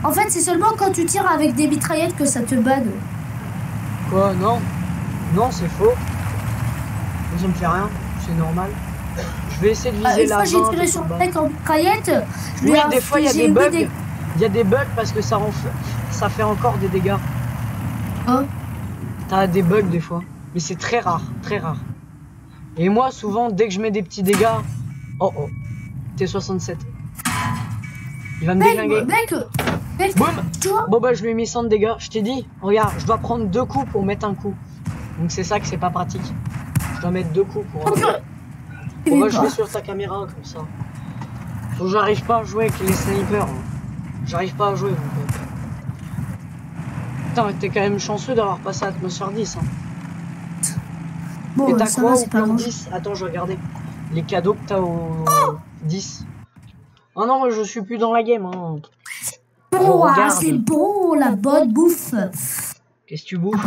En fait, c'est seulement quand tu tires avec des mitraillettes que ça te banne. Quoi? Non. Non, c'est faux. Ça me fait rien. C'est normal. Je vais essayer de viser la 20. Une fois, j'ai tiré sur le mec en mitraillette. Oui, des fois, il y a des bugs. Il y a des bugs parce que ça fait encore des dégâts. Oh. T'as des bugs des fois. Mais c'est très rare. Très rare. Et moi, souvent, dès que je mets des petits dégâts... Oh, oh. T67. Il va me déglinguer. Mec, boum. tu vois? Bon bah je lui ai mis 100 de dégâts. Je t'ai dit, regarde, je dois prendre 2 coups pour mettre un coup. Donc c'est ça que c'est pas pratique. Je dois mettre 2 coups pour... On va jouer sur ta caméra comme ça. Faut que j'arrive pas à jouer avec les snipers. J'arrive pas à jouer mon pote. Putain mais t'es quand même chanceux d'avoir passé à Atmosphère 10 hein. Bon, et t'as ça quoi va, au c'est pas plan grand. 10? Attends, je vais regarder. Les cadeaux que t'as au 10. Oh non, moi je suis plus dans la game. Hein. Oh, c'est bon, la bonne bouffe. Qu'est-ce que tu bouffes?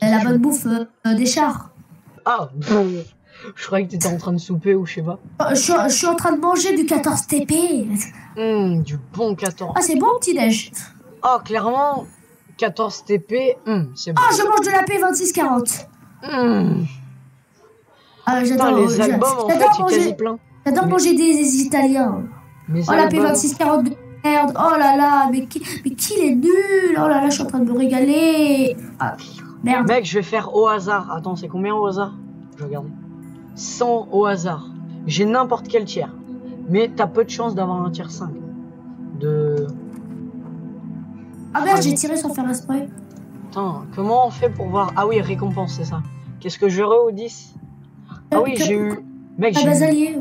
La bonne bouffe des chars. Ah, je croyais que t'étais en train de souper ou je sais pas. Je suis en train de manger du 14 TP. Du bon 14. Ah, c'est bon, petit-déj. Ah, clairement, 14 TP, c'est bon. Ah, je mange de la P2640. Ah, j'adore. Les albums, en fait, c'est quasi plein. J'adore manger des Italiens. Mais oh, la P2640 de merde. Oh là là, mais qui est nul. Oh là là, je suis en train de me régaler. Ah, merde. Mec, je vais faire au hasard. Attends, c'est combien au hasard? Je vais regarder. 100 au hasard. J'ai n'importe quel tiers. Mais t'as peu de chance d'avoir un tiers 5. Ah merde, j'ai tiré sans faire exprès. Attends, comment on fait pour voir? Ah oui, récompense, c'est ça. Qu'est-ce que j'aurai au 10? Ah oui, j'ai eu... Mec, j'ai eu...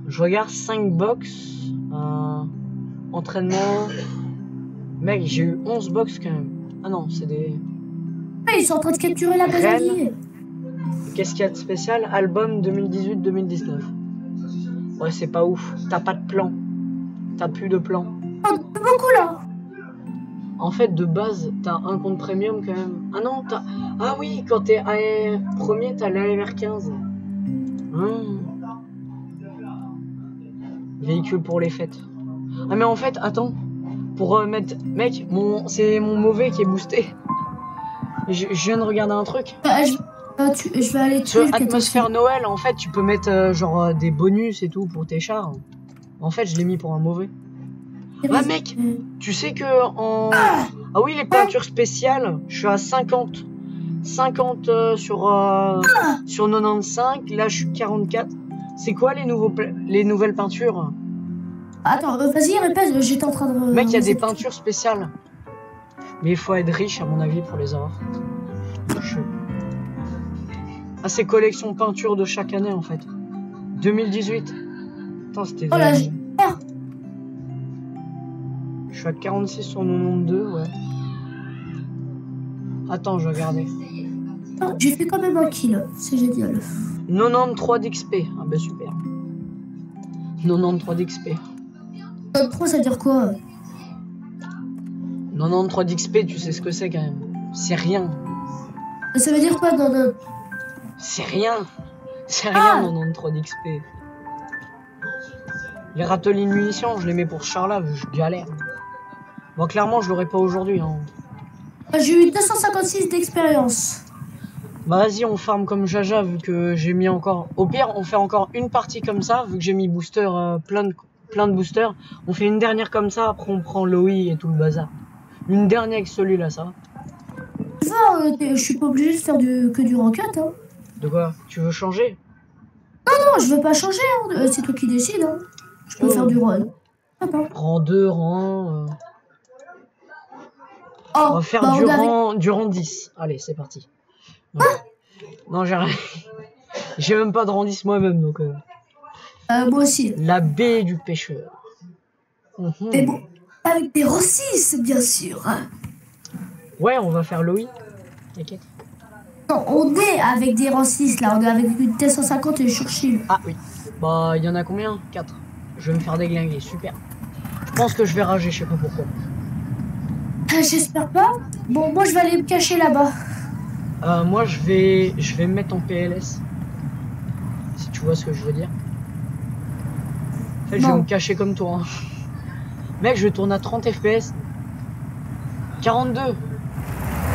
Je regarde 5 box. Entraînement. Mec, j'ai eu 11 box quand même. Ah non, c'est des... Ils sont en train de capturer la basalier. Qu'est-ce qu'il y a de spécial? Album 2018-2019. Ouais, c'est pas ouf. T'as pas de plan. T'as plus de plan. Oh, beaucoup là. En fait, de base, t'as un compte premium quand même. Ah non, t'as... Ah oui, quand t'es premier, t'as l'AMR 15. Véhicule pour les fêtes. Ah mais en fait, attends. Pour mettre... Mec, c'est mon mauvais qui est boosté. Je viens de regarder un truc. Je vais aller tuer Atmosphère Noël, en fait, tu peux mettre genre des bonus et tout pour tes chars. En fait, je l'ai mis pour un mauvais. Ah mec, tu sais que en... Ah oui, les peintures spéciales, je suis à 50. 50 sur 95, là je suis 44. C'est quoi les nouvelles peintures? Attends, vas-y, répète, j'étais en train de... Mec, il y a des peintures spéciales. Mais il faut être riche, à mon avis, pour les avoir. Ah, c'est collection peinture de chaque année, en fait. 2018. Attends, c'était... Oh là, je suis à 46 sur 92, ouais. Attends, je vais regarder. J'ai fait quand même un kill, c'est génial. 93 d'XP. Ah bah super. 93 d'XP. 93, ça veut dire quoi? 93 d'XP, tu sais ce que c'est quand même. C'est rien. Ça veut dire quoi dans le... C'est rien. C'est rien, 93 d'XP. Les râteliers de munitions, je les mets pour Charla, je galère. Bon, clairement, je l'aurai pas aujourd'hui. Hein. J'ai eu 256 d'expérience. Bah vas-y, on farm comme Jaja, vu que j'ai mis encore... Au pire, on fait encore une partie comme ça, vu que j'ai mis booster, plein de boosters. On fait une dernière comme ça, après on prend l'OI et tout le bazar. Une dernière avec celui-là, ça va. Je suis pas obligé de faire que du ranked, hein. De quoi? Tu veux changer? Non, je veux pas changer, hein. C'est toi qui décides. Hein. Je peux faire du run. Rang 2, rang... Oh, on va faire bah, du rang 10. Allez, c'est parti. Non, non j'ai rien. J'ai même pas de rang 10 moi-même, donc... moi aussi. La baie du pêcheur. Mais bon, avec des rossis, bien sûr. Ouais, on va faire Loïc. T'inquiète. Non, on est avec des rossis, là. On est avec une T150 et une Churchill. Ah oui. Bah, il y en a combien? 4. Je vais me faire déglinguer, super. Je pense que je vais rager, je sais pas pourquoi. J'espère pas. Bon, moi, je vais aller me cacher là-bas. Moi, je vais me mettre en PLS. Si tu vois ce que je veux dire. En fait, je vais me cacher comme toi. Hein. Mec, je tourne à 30 FPS. 42.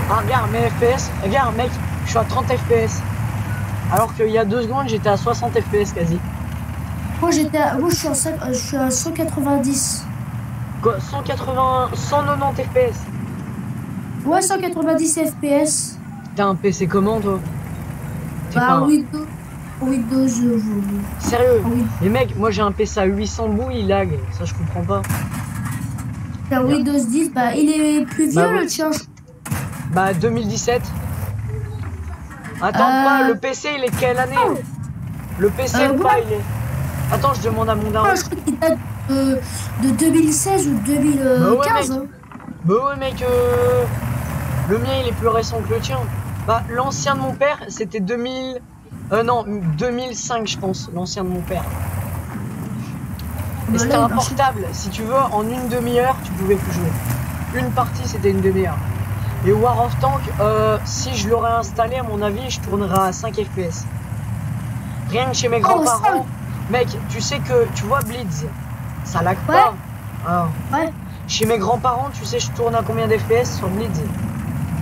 Ah, regarde mes FPS. Regarde, mec, je suis à 30 FPS. Alors qu'il y a 2 secondes, j'étais à 60 FPS quasi. Moi, je suis à 190. Quoi, 190 FPS. Ouais, 190 FPS. T'as un PC comment, toi? Bah, Windows. Sérieux? Oui. Mais mec, moi j'ai un PC à 800 bouts, il lag. Ça, je comprends pas. T'as Windows 10, bah, il est plus vieux, Bah, le tien. Bah, 2017. Attends, pas, le PC, il est de quelle année? Le PC, pas, ouais. il est... Attends, je demande à mon daron. Je crois qu'il date de 2016 ou 2015. Bah ouais, mec. Bah ouais, mec, le mien, il est plus récent que le tien. Bah, l'ancien de mon père, c'était 2000... non, 2005, je pense, l'ancien de mon père. Et c'était un portable. Si tu veux, en une demi-heure, tu pouvais plus jouer. Une partie, c'était une demi-heure. Et War of Tank, si je l'aurais installé, à mon avis, je tournerais à 5 FPS. Rien que chez mes grands-parents. Mec, tu sais que, tu vois Blitz, ça lag pas. Ah. Ouais. Chez mes grands-parents, tu sais, je tourne à combien d'FPS sur Blitz?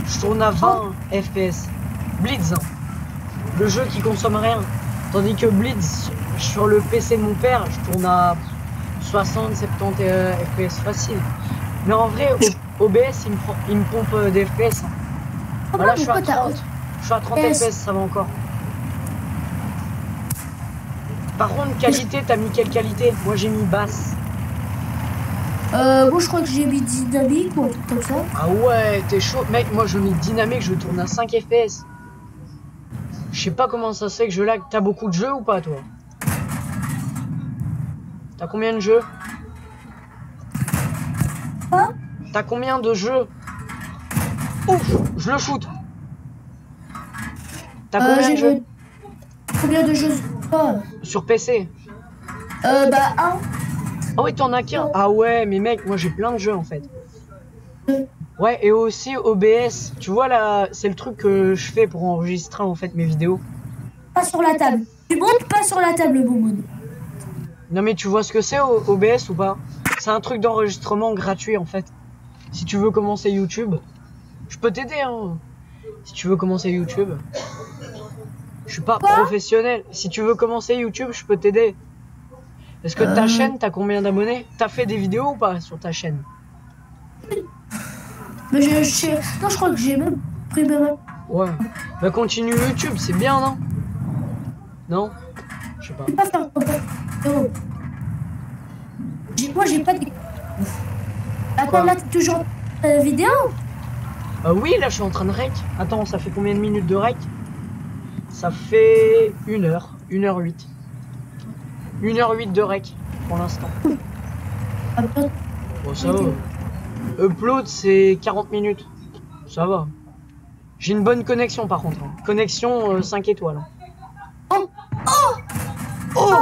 Je tourne à 20 FPS. Blitz, hein. Le jeu qui consomme rien. Tandis que Blitz, sur le PC de mon père, je tourne à 60, 70 FPS facile. Mais en vrai, OBS, il me pompe des FPS. Hein. Voilà, je suis à 30. Je suis à 30 FPS, ça va encore. Par contre, qualité, t'as mis quelle qualité? Moi, j'ai mis basse. Moi, je crois que j'ai mis dynamique ou un truc comme ça. Ah ouais, t'es chaud. Mec, moi, je mets dynamique, je tourne à 5 FPS. Je sais pas comment ça se fait que je lag. T'as beaucoup de jeux ou pas, toi? T'as combien de jeux? Hein? T'as combien de jeux? Ouf, je le shoot. T'as combien de jeux? Combien de jeux? Sur PC? Bah, un. Ah ouais, t'en as qu'un? Ah ouais, mais mec, moi j'ai plein de jeux en fait. Ouais, et aussi OBS. Tu vois là, c'est le truc que je fais pour enregistrer en fait mes vidéos. Pas sur la table. Tu montes pas sur la table, Boumoun. Non mais tu vois ce que c'est OBS ou pas? C'est un truc d'enregistrement gratuit en fait. Si tu veux commencer YouTube, je peux t'aider hein. Si tu veux commencer YouTube. Je suis pas professionnel. Si tu veux commencer YouTube, je peux t'aider. Est-ce que ta chaîne, t'as combien d'abonnés? T'as fait des vidéos ou pas sur ta chaîne? Mais non, je crois que j'ai même pris même. Ouais. Bah continue YouTube, c'est bien, non? Non? Je sais pas. Je peux pas faire moi, j'ai pas des... Attends, là, t'es toujours vidéo? Oui, là, je suis en train de rec. Attends, ça fait combien de minutes de rec? Ça fait 1 heure. 1h08. 1h08 de rec, pour l'instant. Bon, ça va. Upload, c'est 40 minutes. Ça va. J'ai une bonne connexion, par contre. Hein. Connexion 5 étoiles. Oh,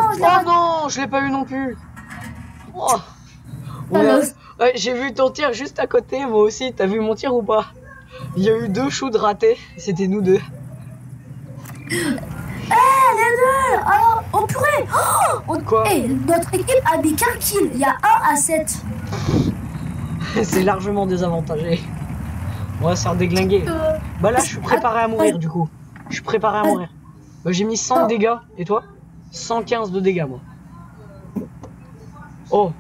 non, je l'ai pas eu non plus. Oh. Ouais, j'ai vu ton tir juste à côté, moi aussi. T'as vu mon tir ou pas? Il y a eu 2 shoots ratés. C'était nous deux. Les deux. Alors, oh purée. Quoi? Notre équipe a mis qu'un kill. Il y a 1 à 7. C'est largement désavantagé. On va se faire déglinguer. Bah là, je suis préparé à mourir du coup. Je suis préparé à mourir. Bah, j'ai mis 100 de dégâts. Et toi? 115 de dégâts, moi. Oh.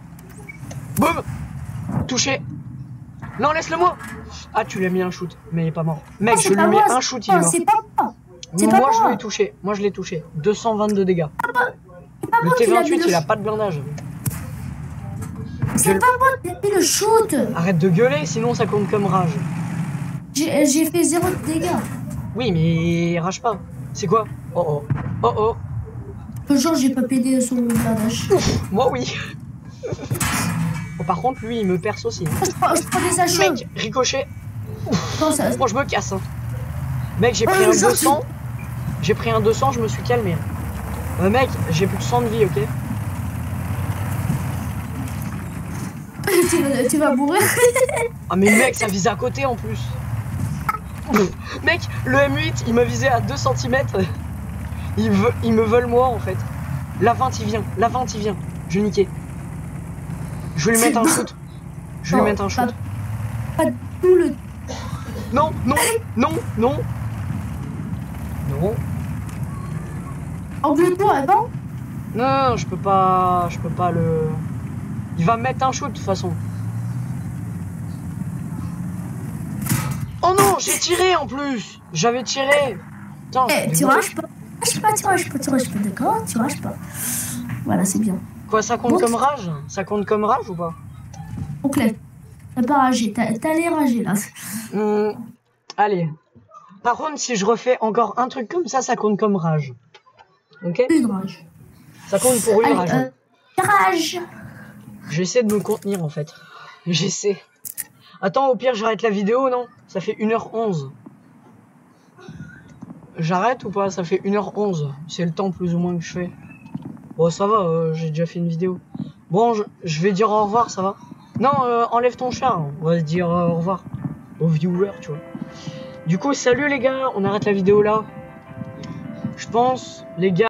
Boum. Touché. Non, laisse-le moi. Ah, tu lui as mis un shoot, mais il est pas mort. Mec, je lui mets un shoot, il est mort. C'est pas moi. Moi, je l'ai touché. Moi, je l'ai touché. 222 dégâts. pas Le moi qui l'a mis T28, le il a shoot. pas de blindage. C'est pas moi qui l'a mis le shoot. Arrête de gueuler, sinon ça compte comme rage. J'ai fait 0 de dégâts. Oui, mais rage pas. C'est quoi? Oh oh. Oh oh. Genre, j'ai pas pédé son blindage. Moi, oui. Bon, par contre, lui, il me perce aussi. Je prends des achats. Mec, ricochet. Non, ça... Bon, je me casse. Hein. Mec, j'ai pris un 200. J'ai pris un 200, je me suis calmé. Mec, j'ai plus de 100 de vie, ok? tu vas mourir. Ah, mais mec, ça vise à côté en plus. Mec, le M8, il m'a visé à 2 cm. Il me veulent moi en fait. La 20 il vient, la 20 il vient. Je vais niquer. Je vais lui mettre un shoot. Je vais lui mettre un shoot. Pas tout le... Non, non, non, non. Non. En bleu toi, non? Non, je peux pas le... Il va me mettre un shoot de toute façon. Oh non, j'ai tiré en plus. J'avais tiré. Putain, Tu rages pas. Tu rages pas, d'accord? Tu rages pas. Voilà, c'est bien. Quoi, ça compte comme rage? Ça compte comme rage ou pas? Donc là, t'as pas ragé, t'as les rager là. Allez. Par contre, si je refais encore un truc comme ça compte comme rage. Ok? Une rage. Ça compte pour une rage. Rage. J'essaie de me contenir en fait. J'essaie. Attends, au pire, j'arrête la vidéo, non? Ça fait 1h11. J'arrête ou pas? Ça fait 1h11. C'est le temps plus ou moins que je fais. Bon, ça va, j'ai déjà fait une vidéo. Bon, je vais dire au revoir, ça va? Non, enlève ton chat. Hein. On va se dire au revoir aux viewers, tu vois. Du coup, salut les gars, on arrête la vidéo là. Je pense, les gars.